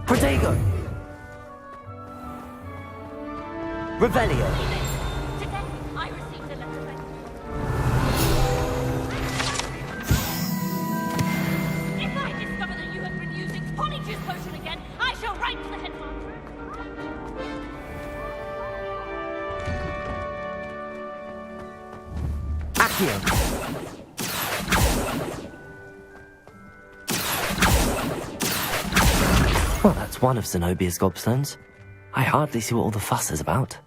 S2: Protego! Revelio!
S6: Today, I received a letter from... If I discover that you have been using Polyjuice Potion again, I shall write to the headmaster.
S2: Accio! Well, that's one of Zenobia's gobstones. I hardly see what all the fuss is about.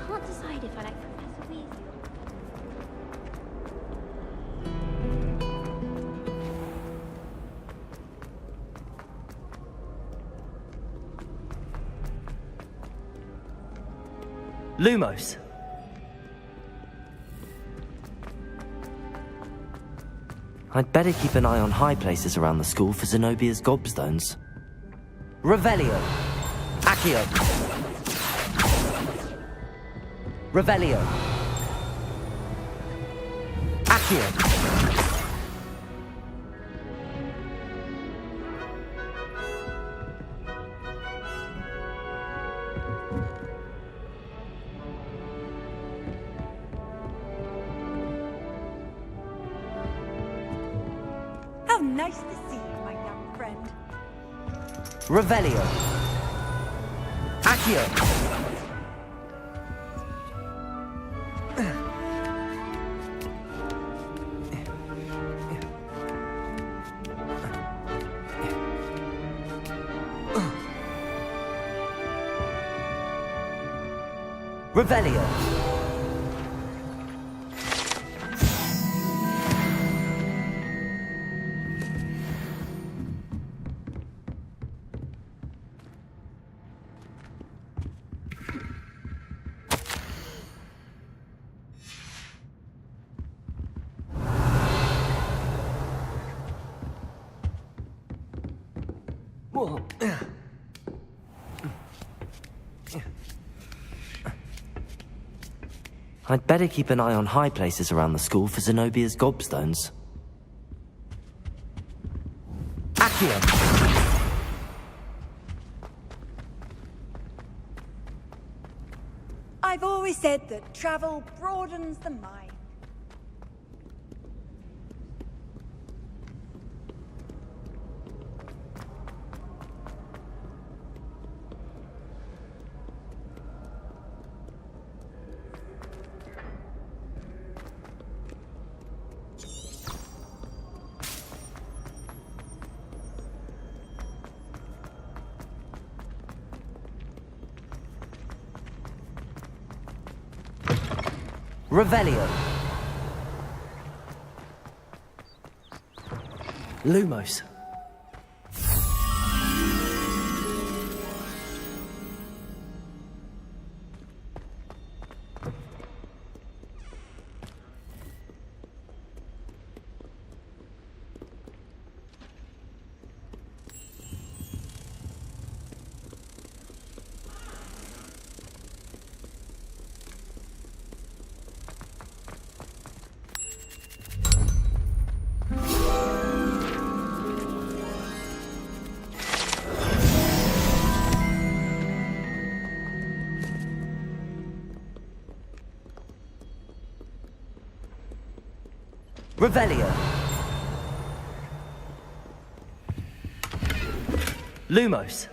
S17: Can't decide if I like Professor Weasley.
S2: Lumos! I'd better keep an eye on high places around the school for Zenobia's gobstones. Revelio! Accio! Revelio! Accio!
S18: How nice to see you, my young friend.
S2: Revelio! Accio! Revelio! I'd better keep an eye on high places around the school for Zenobia's gobstones. Accio!
S18: I've always said that travel broadens the mind.
S2: Revelio! Lumos. Revelio. Lumos.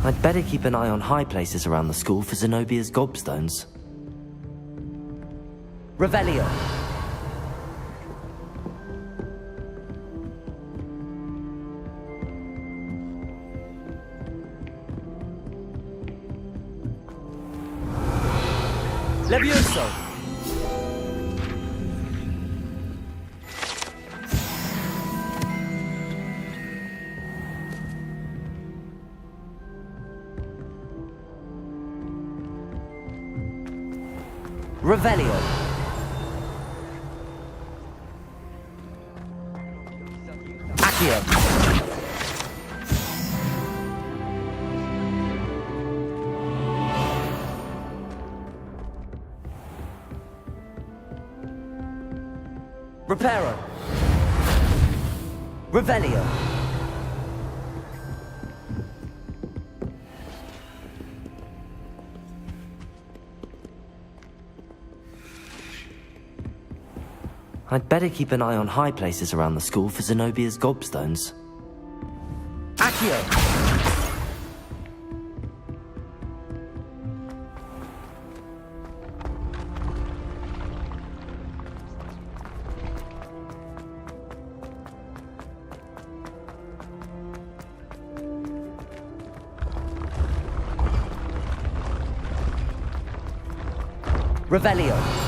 S2: I'd better keep an eye on high places around the school for Zenobia's gobstones. Revelio. Levioso. Revelio. Accio. Reparo. Revelio. I'd better keep an eye on high places around the school for Zenobia's gobstones. Accio! Revelio.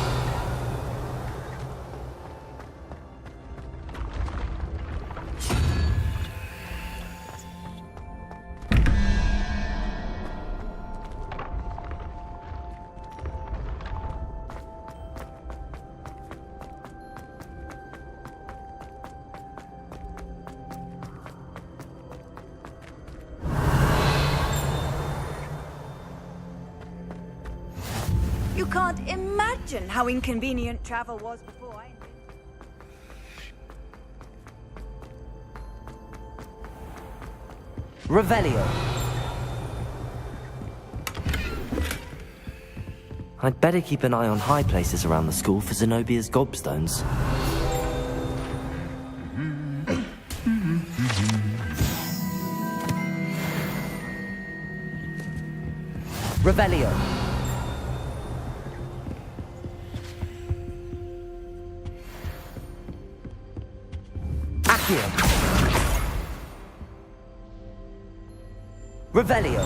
S18: You can't imagine how inconvenient travel was before I...
S2: Revelio. I'd better keep an eye on high places around the school for Zenobia's gobstones. Revelio. Accio. Revelio.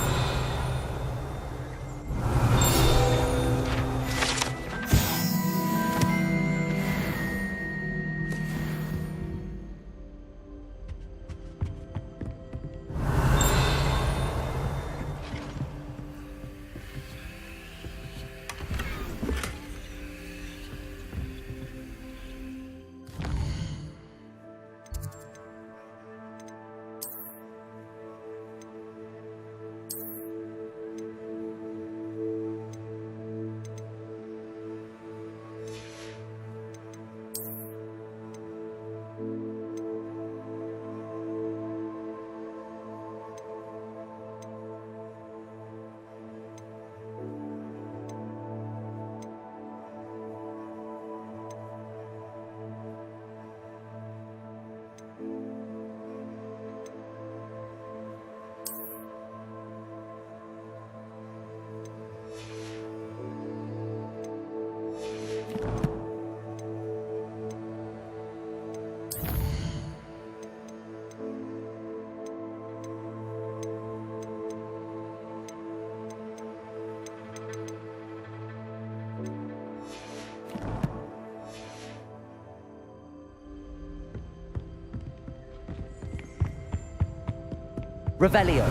S2: Revelio.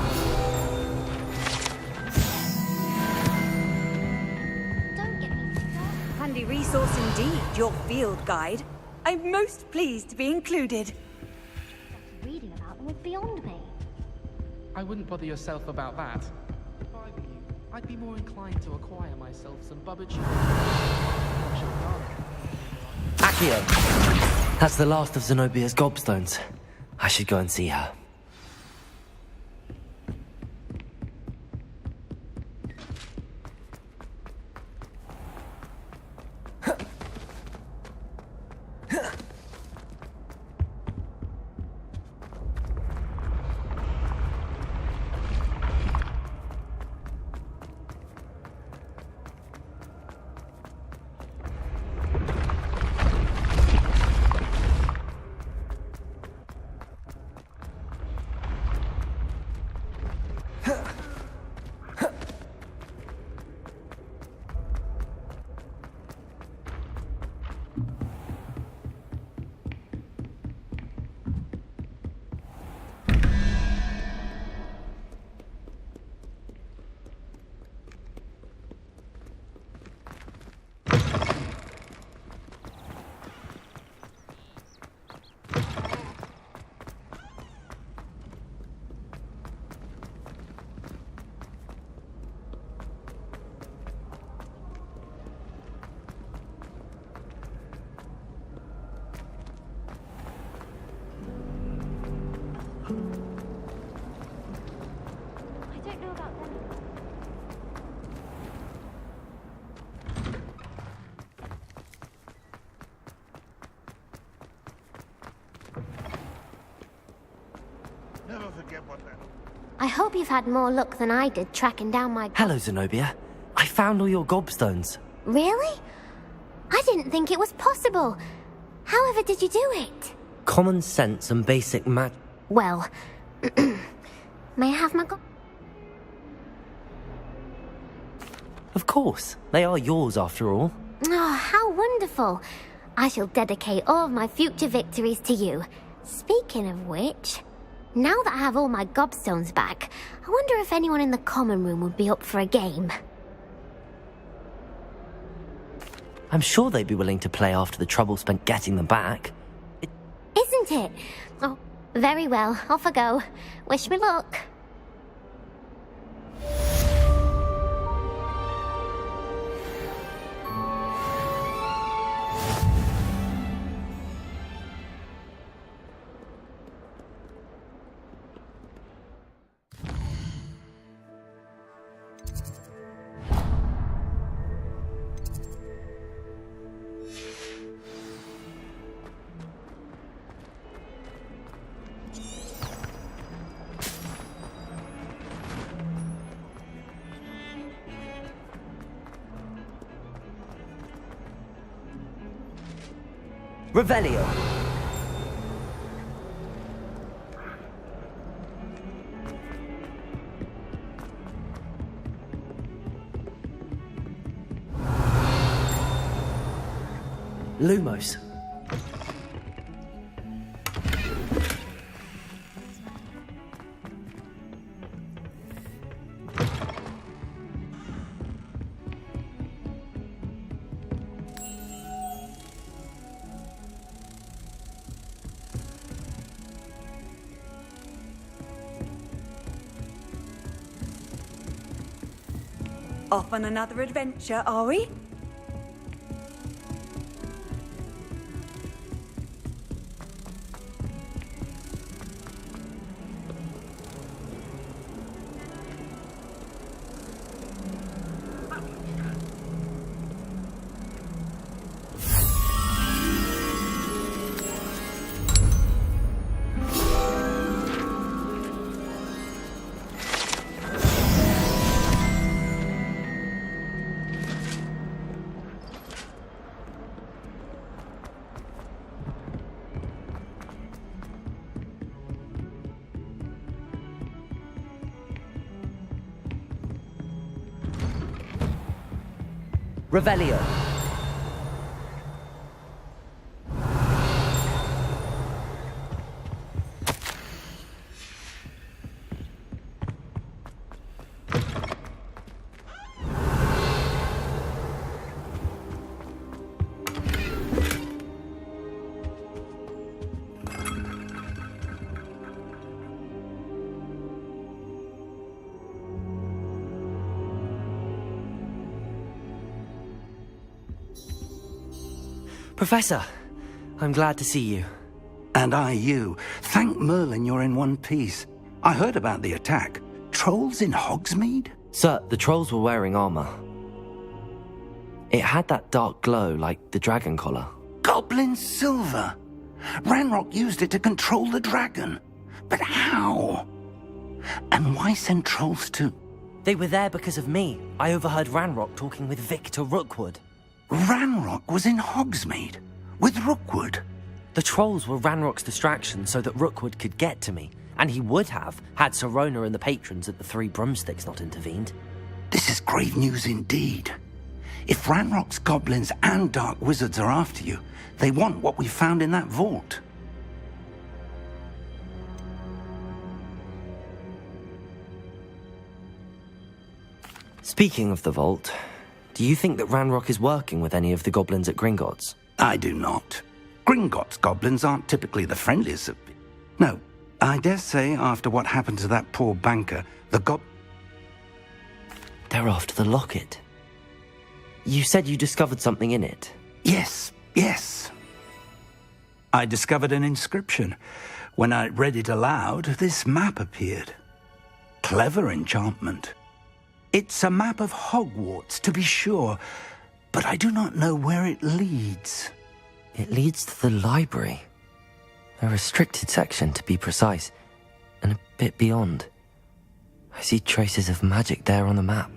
S18: Handy resource indeed, your field guide. I'm most pleased to be included.
S17: Reading about them was beyond me.
S19: I wouldn't bother yourself about that. If I were you, I'd be more inclined to acquire myself some Bubbage.
S2: Accio! That's the last of Zenobia's gobstones. I should go and see her.
S15: Never forget what that...
S17: I hope you've had more luck than I did tracking down my...
S2: Hello, Zenobia. I found all your gobstones.
S17: Really? I didn't think it was possible. However did you do it?
S2: Common sense and basic
S17: Well, may I have my
S2: Of course. They are yours, after all.
S17: Oh, how wonderful. I shall dedicate all of my future victories to you. Speaking of which, now that I have all my gobstones back, I wonder if anyone in the common room would be up for a game.
S2: I'm sure they'd be willing to play after the trouble spent getting them back.
S17: Isn't it? Oh, very well. Off I go. Wish me luck.
S2: Revelio. Lumos.
S18: Off on another adventure, are we?
S2: Revelio. Professor, I'm glad to see you.
S13: And I you. Thank Merlin you're in one piece. I heard about the attack. Trolls in Hogsmeade?
S2: Sir, the trolls were wearing armor. It had that dark glow like the dragon collar.
S13: Goblin silver! Ranrock used it to control the dragon. But how? And why send trolls to...
S2: They were there because of me. I overheard Ranrock talking with Victor Rookwood.
S13: Ranrock was in Hogsmeade? With Rookwood?
S2: The trolls were Ranrock's distraction so that Rookwood could get to me. And he would have, had Sirona and the patrons at the Three Broomsticks not intervened.
S13: This is grave news indeed. If Ranrock's goblins and dark wizards are after you, they want what we found in that vault.
S2: Speaking of the vault, do you think that Ranrock is working with any of the goblins at Gringotts?
S13: I do not. Gringotts goblins aren't typically the friendliest of... No, I dare say after what happened to that poor banker, the
S2: They're after the locket. You said you discovered something in it.
S13: Yes. I discovered an inscription. When I read it aloud, this map appeared. Clever enchantment. It's a map of Hogwarts, to be sure, but I do not know where it leads.
S2: It leads to the library. A restricted section, to be precise, and a bit beyond. I see traces of magic there on the map.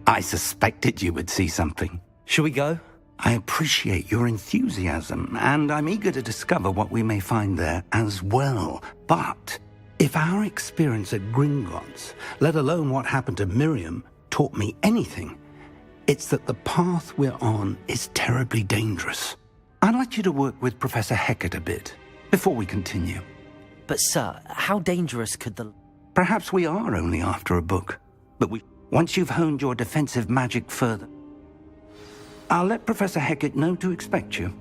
S13: I suspected you would see something.
S2: Shall we go?
S13: I appreciate your enthusiasm, and I'm eager to discover what we may find there as well. But if our experience at Gringotts, let alone what happened to Miriam, taught me anything, it's that the path we're on is terribly dangerous. I'd like you to work with Professor Hecat a bit before we continue.
S2: But sir, how dangerous could the...
S13: Perhaps we are only after a book, but once you've honed your defensive magic further, I'll let Professor Hecat know to expect you.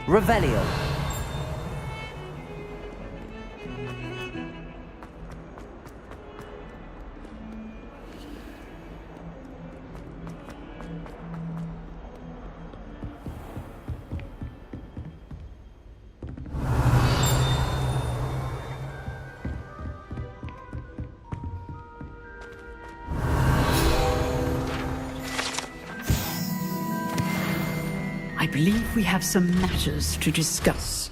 S2: Revelio.
S20: I believe we have some matters to discuss.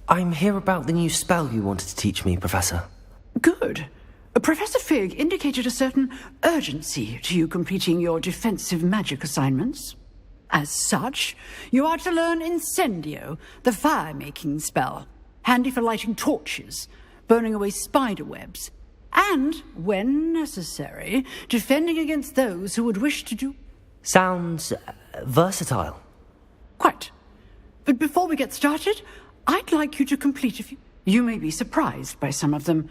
S2: I'm here about the new spell you wanted to teach me, Professor.
S20: Good. Professor Fig indicated a certain urgency to you completing your defensive magic assignments. As such, you are to learn Incendio, the fire-making spell, handy for lighting torches, burning away spider webs, and, when necessary, defending against those who would wish to do...
S2: Sounds versatile.
S20: Quite. But before we get started, I'd like you to complete a few... You may be surprised by some of them.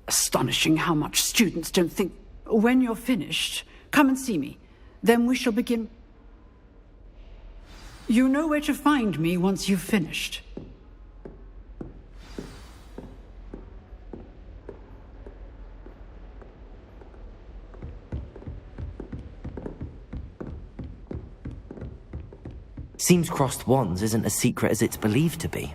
S20: Astonishing how much students don't think... When you're finished, come and see me. Then we shall begin... You know where to find me once you've finished.
S2: Seems crossed wands isn't as secret as it's believed to be.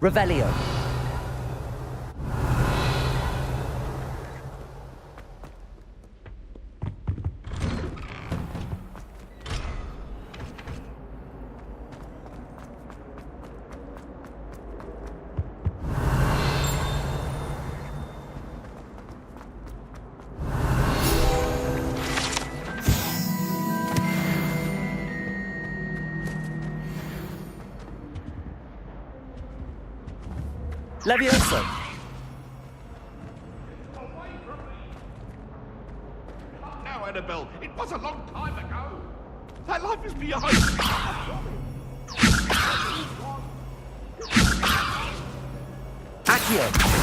S2: Revelio. Levioso.
S15: Now, Annabelle, it was a long time ago. That life is behind me.
S2: Accio.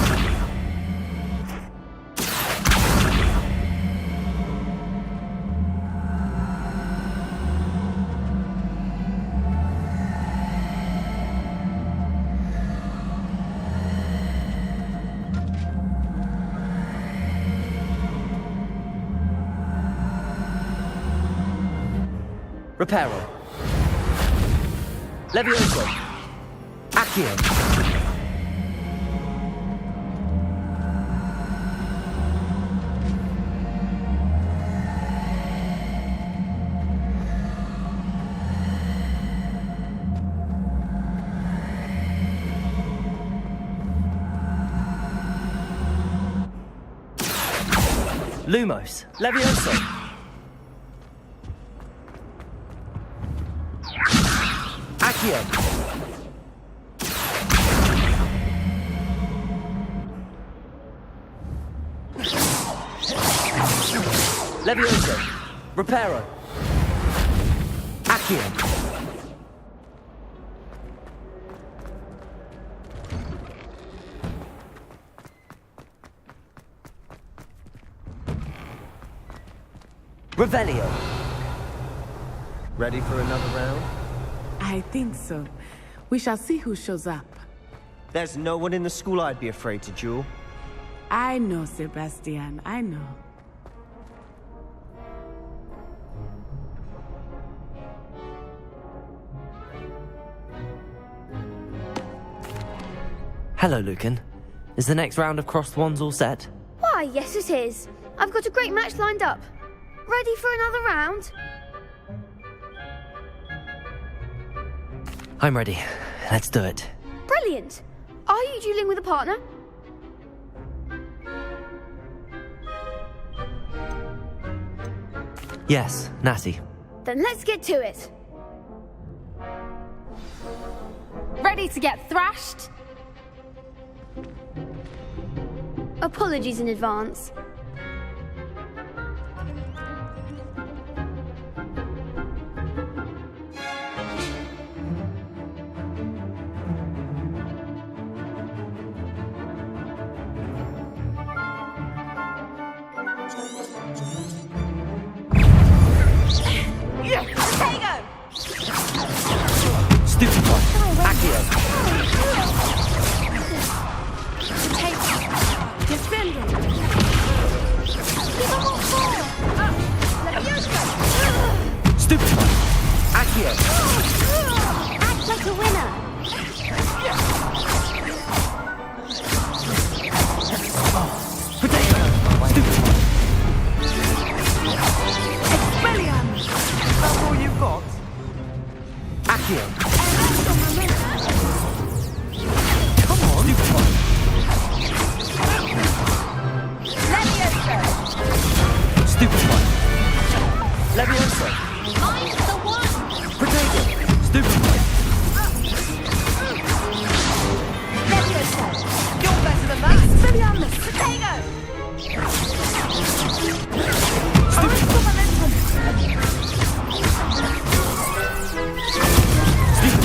S2: Reparo. Levioso. Accio. Lumos. Levioso. Accio. Levioso. Reparo. Accio. Revelio.
S1: Ready for another round?
S21: I think so. We shall see who shows up.
S1: There's no one in the school I'd be afraid to duel.
S21: I know, Sebastian. I know.
S2: Hello, Lucan. Is the next round of Crossed Wands all set?
S22: Why, yes it is. I've got a great match lined up. Ready for another round?
S2: I'm ready. Let's do it.
S22: Brilliant. Are you dueling with a partner?
S2: Yes, Natty.
S22: Then let's get to it.
S17: Ready to get thrashed?
S22: Apologies in advance.
S2: Stupid one. Accio. Stupid one. Accio.
S17: Act like a winner.
S2: Potato. Stupid one.
S21: Expelliarmus.
S1: That's all you've got?
S2: Accio.
S1: Come on.
S2: Stupid one.
S21: Levioso.
S2: Stupid one. Levioso.
S17: I'm the one.
S2: Potato. Stupid one.
S21: Levioso. You're better than that. Expelliarmus. Potato. Stupid.
S2: Stupid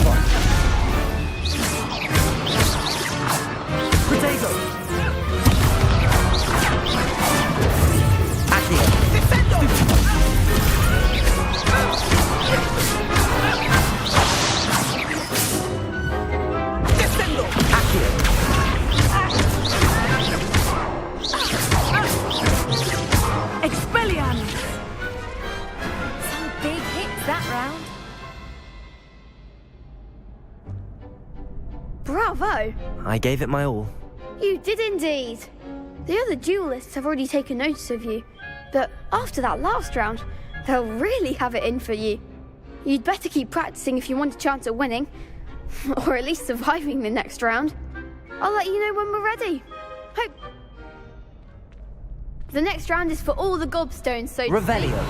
S22: Bravo!
S2: I gave it my all.
S22: You did indeed. The other duelists have already taken notice of you, but after that last round, they'll really have it in for you. You'd better keep practicing if you want a chance at winning, or at least surviving the next round. I'll let you know when we're ready. Hope. The next round is for all the gobstones, so...
S2: Revelio.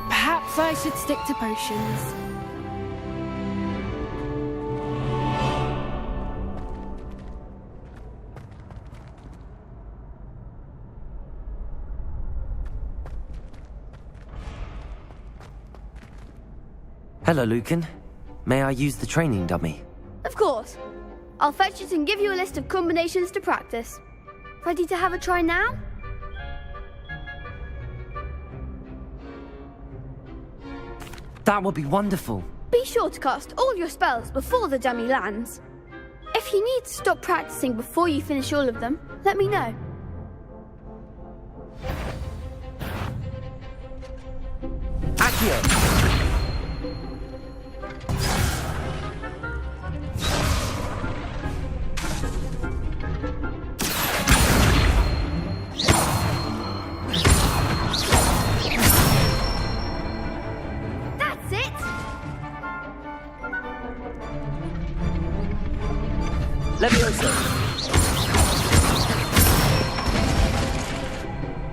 S5: Perhaps I should stick to potions.
S2: Hello, Lucan. May I use the training dummy?
S22: Of course. I'll fetch it and give you a list of combinations to practice. Ready to have a try now?
S2: That would be wonderful.
S22: Be sure to cast all your spells before the dummy lands. If you need to stop practicing before you finish all of them, let me know.
S2: Accio!
S22: That's it!
S2: Levioso!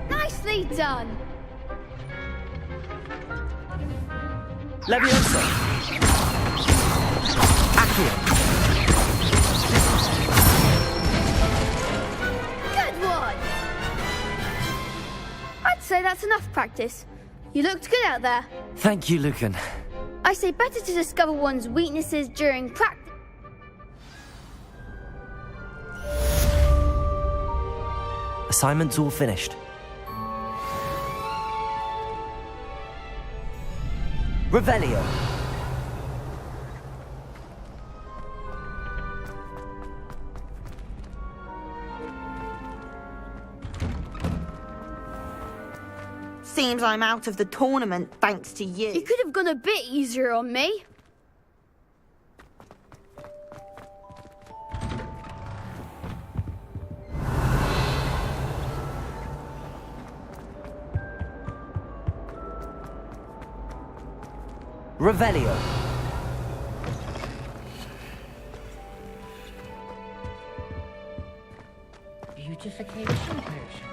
S22: Nicely done!
S2: Levioso! Accio!
S22: Good one! I'd say that's enough practice. You looked good out there.
S2: Thank you, Lucan.
S22: I say better to discover one's weaknesses during practice.
S2: Assignment's all finished. Revelio.
S7: Seems I'm out of the tournament thanks to you.
S22: You could have gone a bit easier on me.
S2: Revelio.
S6: Beautification potion.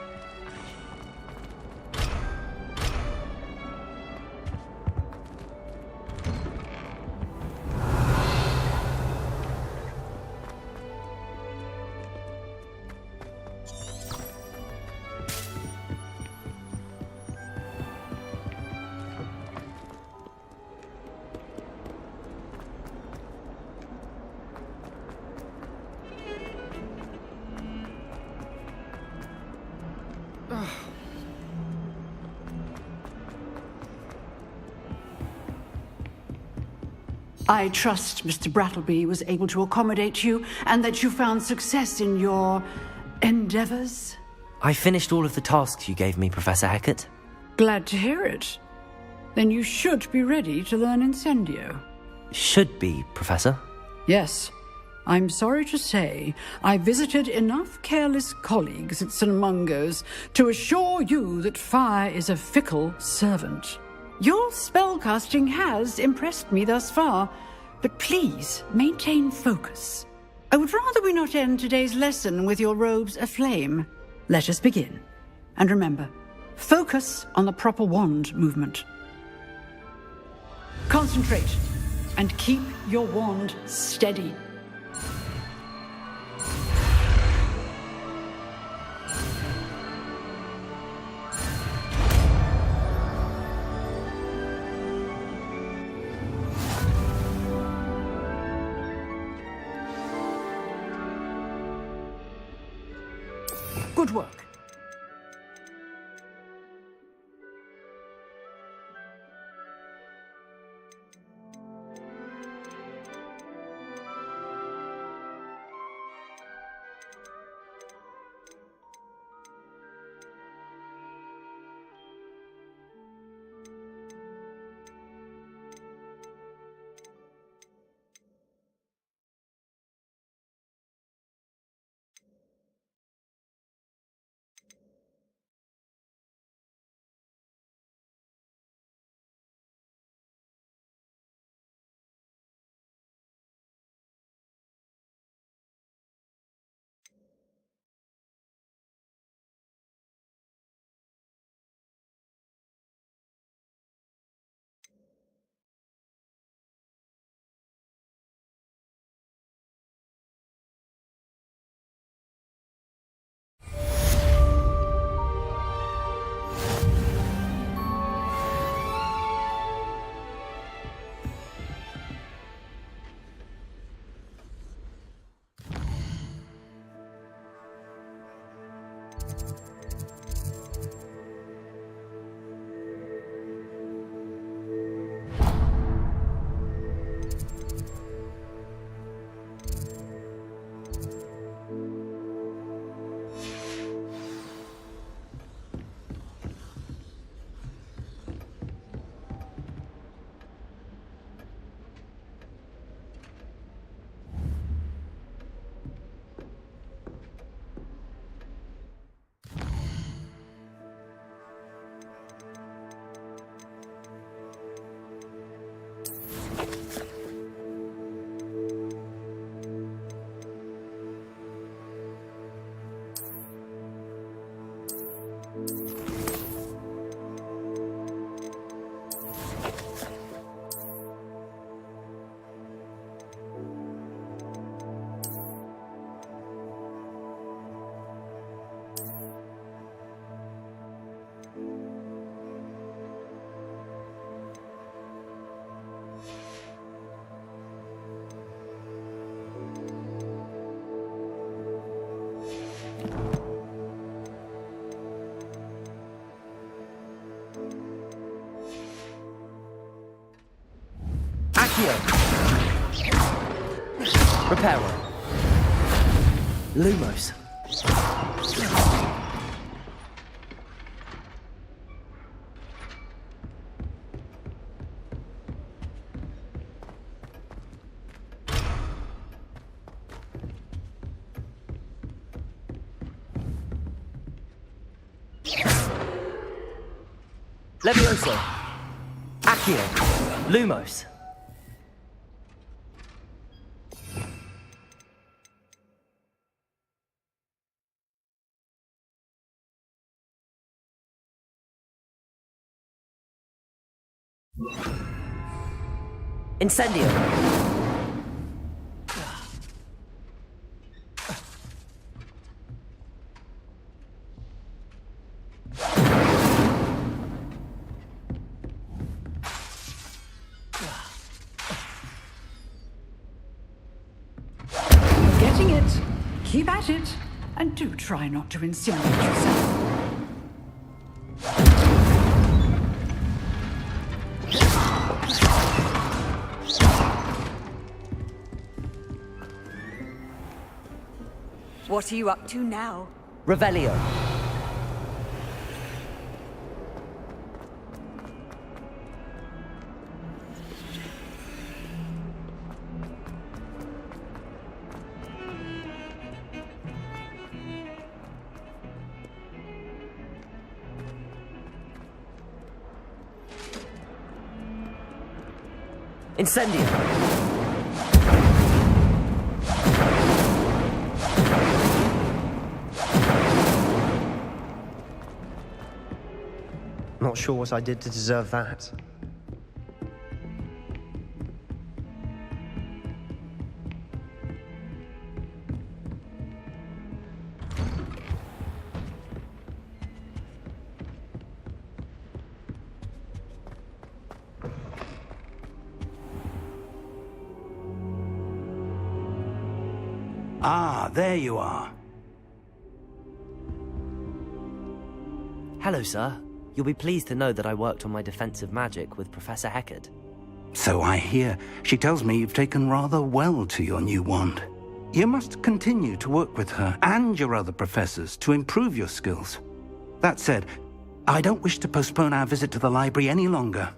S20: I trust Mr. Brattleby was able to accommodate you and that you found success in your endeavors.
S2: I finished all of the tasks you gave me, Professor Hecat.
S20: Glad to hear it. Then you should be ready to learn Incendio.
S2: Should be, Professor.
S20: Yes. I'm sorry to say I visited enough careless colleagues at St. Mungo's to assure you that fire is a fickle servant. Your spellcasting has impressed me thus far, but please maintain focus. I would rather we not end today's lesson with your robes aflame. Let us begin. And remember, focus on the proper wand movement. Concentrate and keep your wand steady. Good work.
S2: Accio. Reparo. Lumos. Levioso. Accio. Lumos. Incendio.
S20: Getting it. Keep at it. And do try not to incinerate yourself.
S11: What are you up to now?
S2: Revelio. Incendio.
S1: Not sure what I did to deserve that.
S13: Ah, there you are.
S2: Hello, sir. You'll be pleased to know that I worked on my defensive magic with Professor Heckard.
S13: So I hear. She tells me you've taken rather well to your new wand. You must continue to work with her and your other professors to improve your skills. That said, I don't wish to postpone our visit to the library any longer.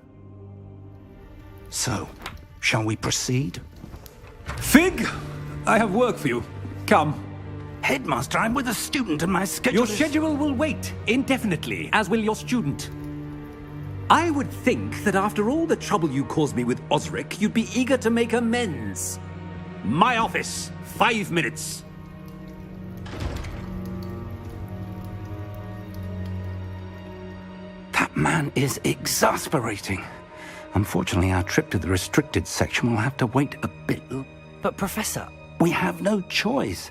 S13: So, shall we proceed?
S8: Fig! I have work for you. Come.
S13: Headmaster, I'm with a student and my schedule
S8: Your schedule will wait indefinitely, as will your student. I would think that after all the trouble you caused me with Osric, you'd be eager to make amends. My office, 5 minutes.
S13: That man is exasperating. Unfortunately, our trip to the restricted section will have to wait a bit.
S2: But, Professor...
S13: We have no choice.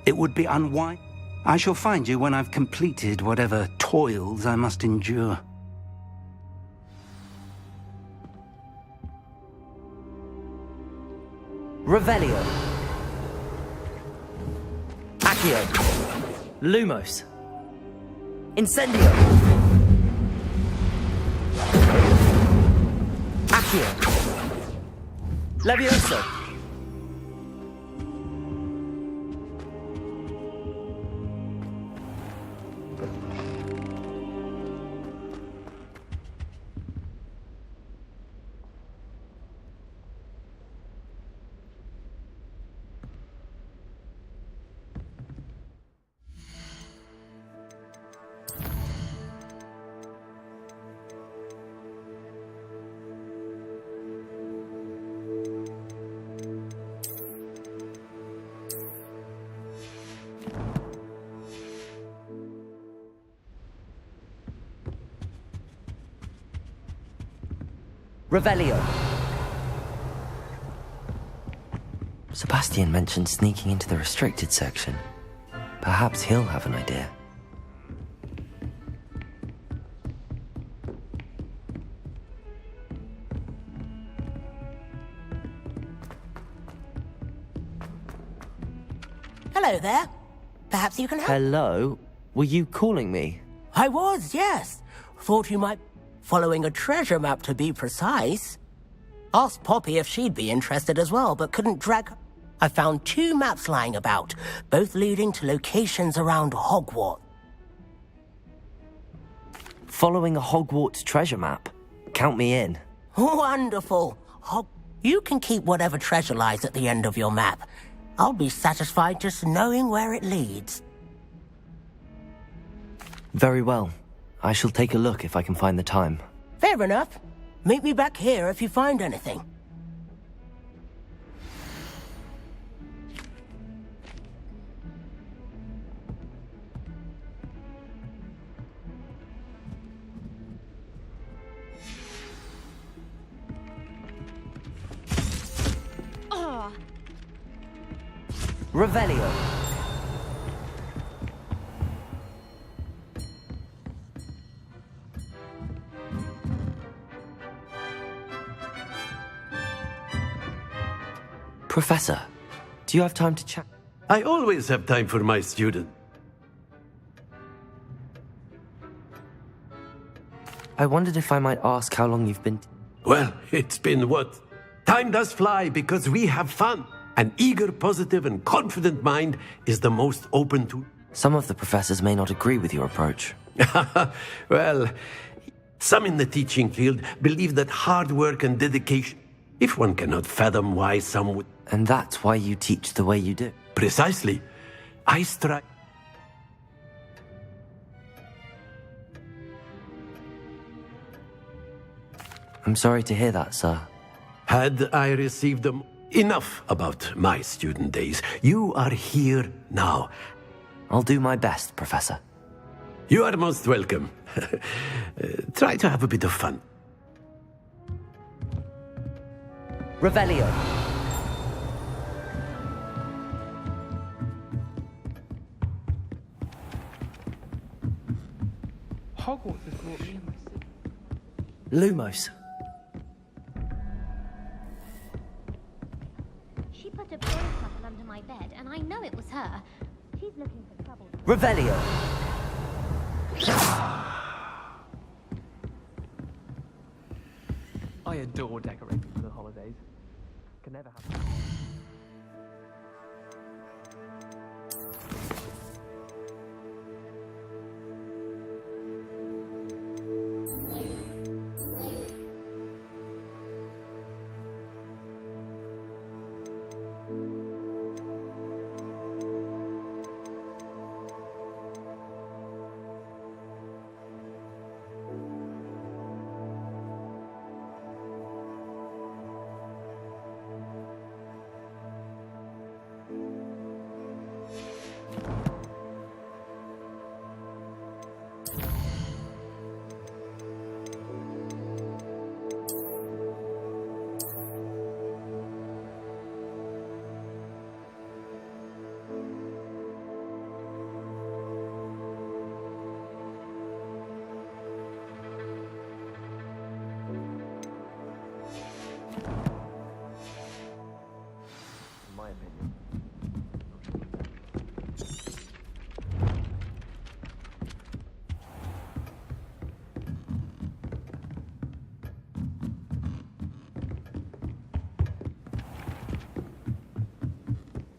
S13: It would be unwise. I shall find you when I've completed whatever toils I must endure.
S2: Revelio. Accio. Lumos. Incendio. Accio. Levioso. Revelio. Sebastian mentioned sneaking into the restricted section. Perhaps he'll have an idea.
S9: Hello there. Perhaps you can help?
S2: Hello? Were you calling me?
S9: I was, yes. Thought you might... Following a treasure map, to be precise. Asked Poppy if she'd be interested as well, but couldn't drag... I found 2 maps lying about, both leading to locations around Hogwarts.
S2: Following a Hogwarts treasure map? Count me in.
S9: Wonderful. You can keep whatever treasure lies at the end of your map. I'll be satisfied just knowing where it leads.
S2: Very well. I shall take a look if I can find the time.
S9: Fair enough. Meet me back here if you find anything.
S2: Revelio. Professor, do you have time to chat?
S3: I always have time for my student.
S2: I wondered if I might ask how long you've been...
S3: Well, it's been what? Time does fly because we have fun. An eager, positive, and confident mind is the most open to...
S2: Some of the professors may not agree with your approach.
S3: Well, some in the teaching field believe that hard work and dedication... If one cannot fathom why some would...
S2: And that's why you teach the way you do.
S3: Precisely. I strive...
S2: I'm sorry to hear that, sir.
S3: Had I received them... Enough about my student days. You are here now.
S2: I'll do my best, Professor.
S3: You are most welcome. Try to have a bit of fun.
S2: Revelio.
S19: Hogwarts has brought me and my sister.
S2: Lumos.
S17: She put a blow couple under my bed, and I know it was her. She's looking for trouble.
S2: Revelio.
S19: I adore decorating for the holidays. Can never have...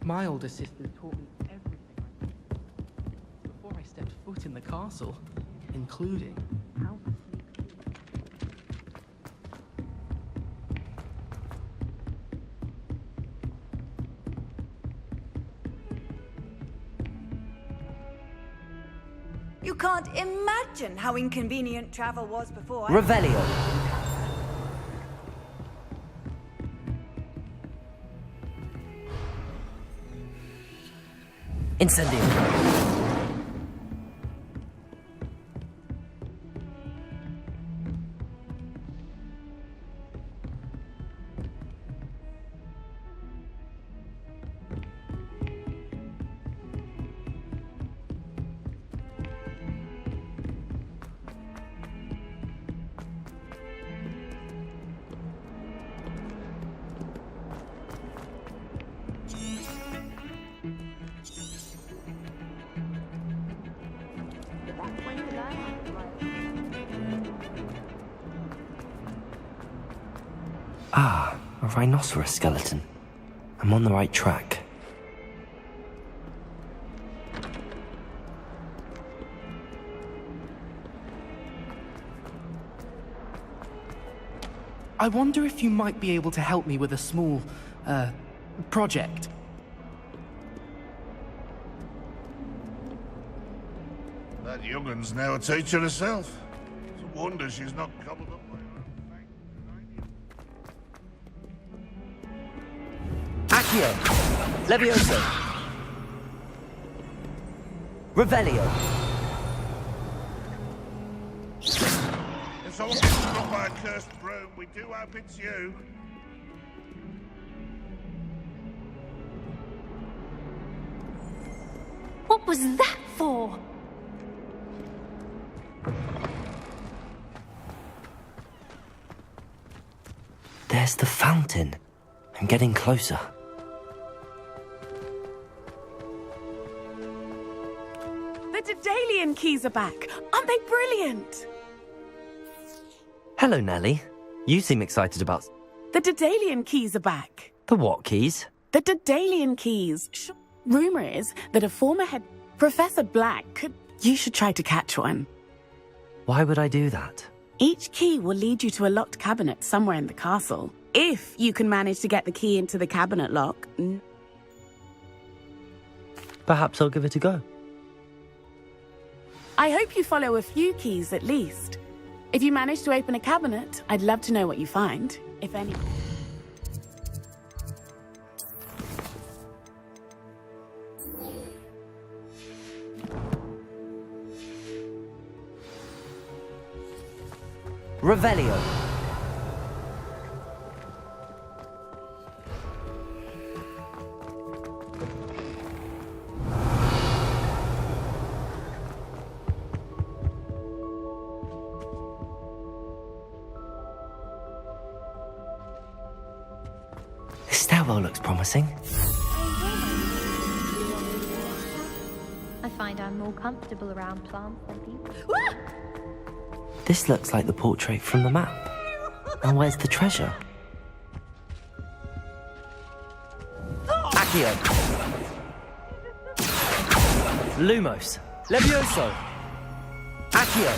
S19: My older sister taught me everything I knew before I stepped foot in the castle, including how to sleep.
S18: You can't imagine how inconvenient travel was before.
S2: Revelio. Incendio. Ah, a rhinoceros skeleton. I'm on the right track.
S19: I wonder if you might be able to help me with a small, project.
S12: That young'un's now a teacher herself. It's a wonder she's not gobbled up by
S1: Accio! Levioso! Revelio!
S12: If someone gets struck by a cursed broom, we do hope it's you.
S11: What was that for?
S2: There's the fountain. I'm getting closer.
S14: The Daedalian keys are back. Aren't they brilliant?
S2: Hello, Nellie. You seem excited about...
S14: The Daedalian keys are back.
S2: The what keys?
S14: The Daedalian keys. Rumor is that a former head... Professor Black could... You should try to catch one.
S2: Why would I do that?
S14: Each key will lead you to a locked cabinet somewhere in the castle. If you can manage to get the key into the cabinet lock...
S2: Perhaps I'll give it a go.
S14: I hope you follow a few keys at least. If you manage to open a cabinet, I'd love to know what you find, if any.
S1: Revelio!
S2: This stairwell looks promising.
S6: I find I'm more comfortable around plants than people.
S2: This looks like the portrait from the map. And where's the treasure?
S1: Accio! Lumos! Levioso! Accio!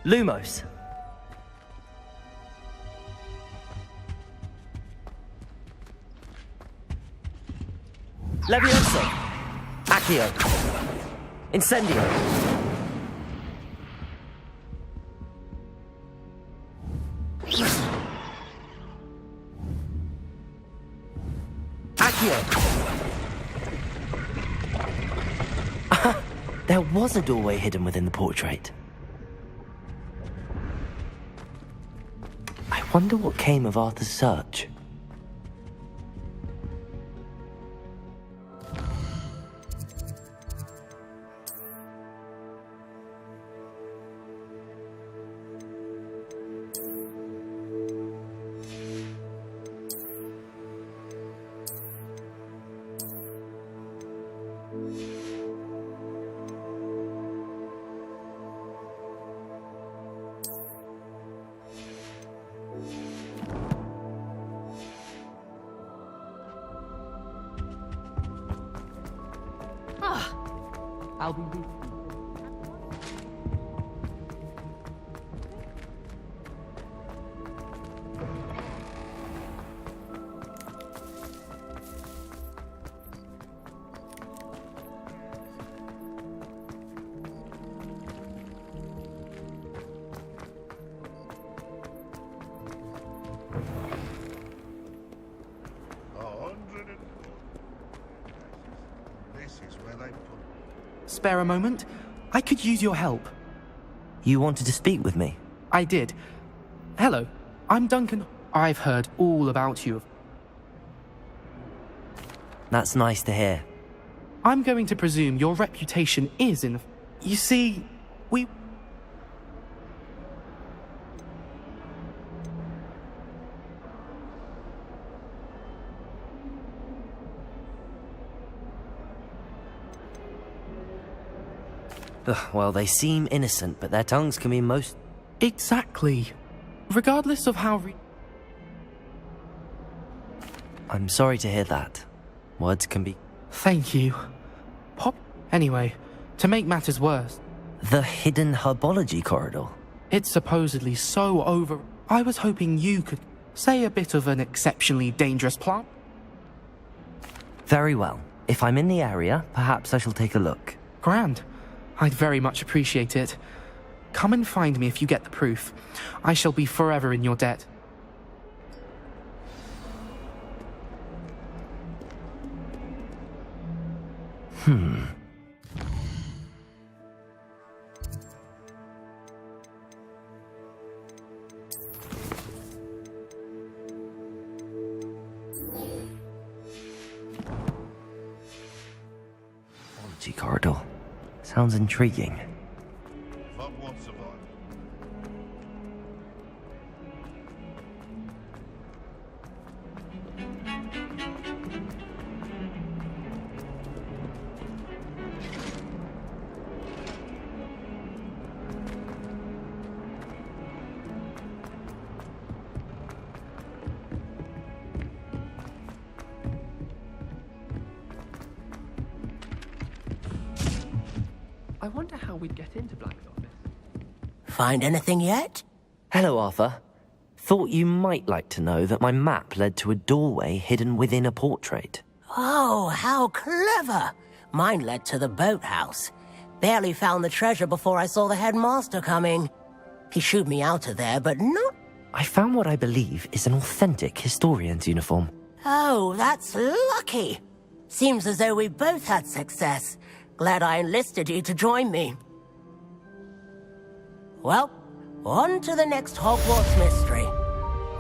S1: Lumos! Levioso! Accio! Incendio! Accio!
S2: There was a doorway hidden within the portrait. I wonder what came of Arthur's search.
S19: I'll be... Spare a moment? I could use your help.
S2: You wanted to speak with me?
S19: I did. Hello, I'm Duncan. I've heard all about you.
S2: That's nice to hear.
S19: I'm going to presume your reputation is in... You see, we...
S2: Well, they seem innocent, but their tongues can be most...
S19: Exactly. Regardless of how...
S2: I'm sorry to hear that. Words can be...
S19: Thank you. Anyway, to make matters worse...
S2: The hidden herbology corridor?
S19: It's supposedly so over... I was hoping you could say a bit of an exceptionally dangerous plant.
S2: Very well. If I'm in the area, perhaps I shall take a look.
S19: Grand. I'd very much appreciate it. Come and find me if you get the proof. I shall be forever in your debt.
S2: Herbology corridor. Sounds intriguing.
S12: Hogwarts survived.
S19: I wonder how we'd get into Black's office.
S9: Find anything yet?
S2: Hello, Arthur. Thought you might like to know that my map led to a doorway hidden within a portrait.
S9: Oh, how clever! Mine led to the boathouse. Barely found the treasure before I saw the headmaster coming. He shooed me out of there, but not...
S2: I found what I believe is an authentic historian's uniform.
S9: Oh, that's lucky. Seems as though we both had success. Glad I enlisted you to join me. Well, on to the next Hogwarts mystery.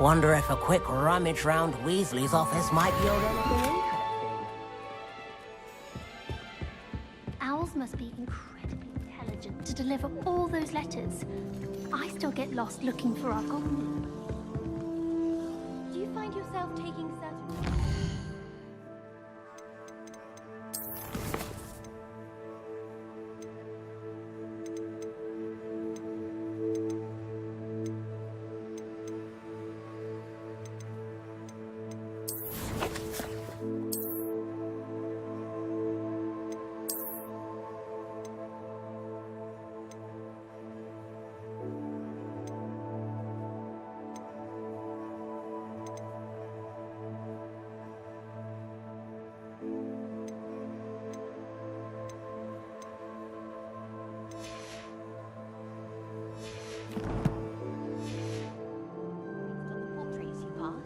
S9: Wonder if a quick rummage round Weasley's office might yield anything interesting.
S17: Owls must be incredibly intelligent to deliver all those letters. I still get lost looking for our golden... Do you find yourself taking certain...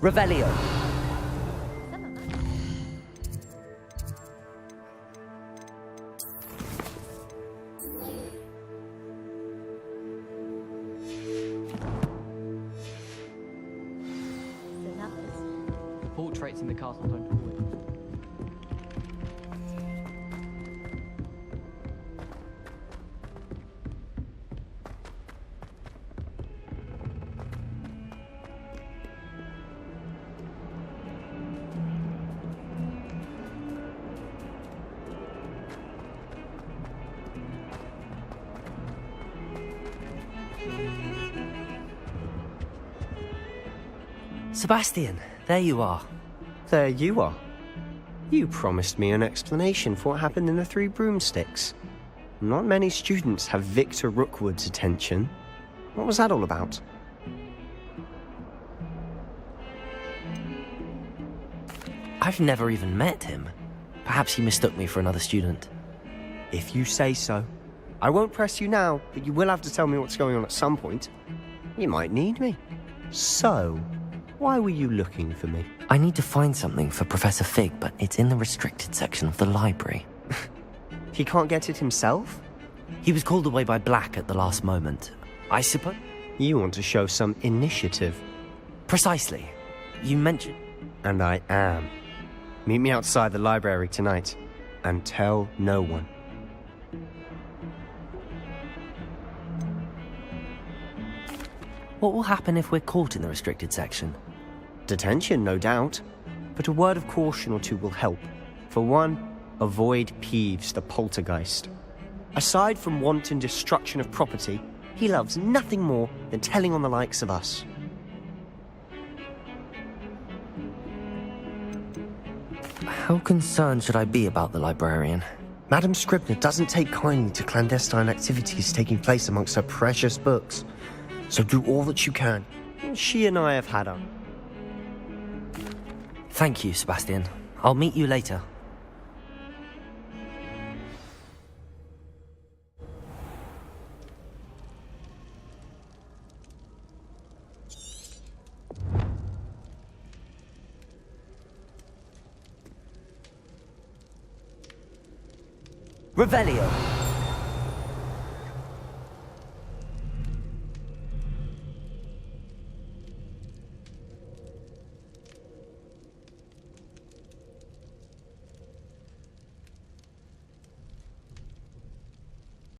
S2: Revelio.
S19: Portraits in the castle don't always.
S2: Sebastian, there you are.
S1: There you are. You promised me an explanation for what happened in the Three Broomsticks. Not many students have Victor Rookwood's attention. What was that all about?
S2: I've never even met him. Perhaps he mistook me for another student.
S1: If you say so. I won't press you now, but you will have to tell me what's going on at some point. You might need me. So, why were you looking for me?
S2: I need to find something for Professor Fig, but it's in the restricted section of the library.
S1: He can't get it himself?
S2: He was called away by Black at the last moment. I suppose...
S1: You want to show some initiative.
S2: Precisely. You mentioned...
S1: And I am. Meet me outside the library tonight. And tell no one.
S2: What will happen if we're caught in the restricted section?
S1: Detention, no doubt. But a word of caution or two will help. For one, avoid Peeves, the poltergeist. Aside from wanton destruction of property, he loves nothing more than telling on the likes of us.
S2: How concerned should I be about the librarian?
S1: Madame Scribner doesn't take kindly to clandestine activities taking place amongst her precious books. So do all that you can. She and I have had her.
S2: Thank you, Sebastian. I'll meet you later.
S1: Revelio.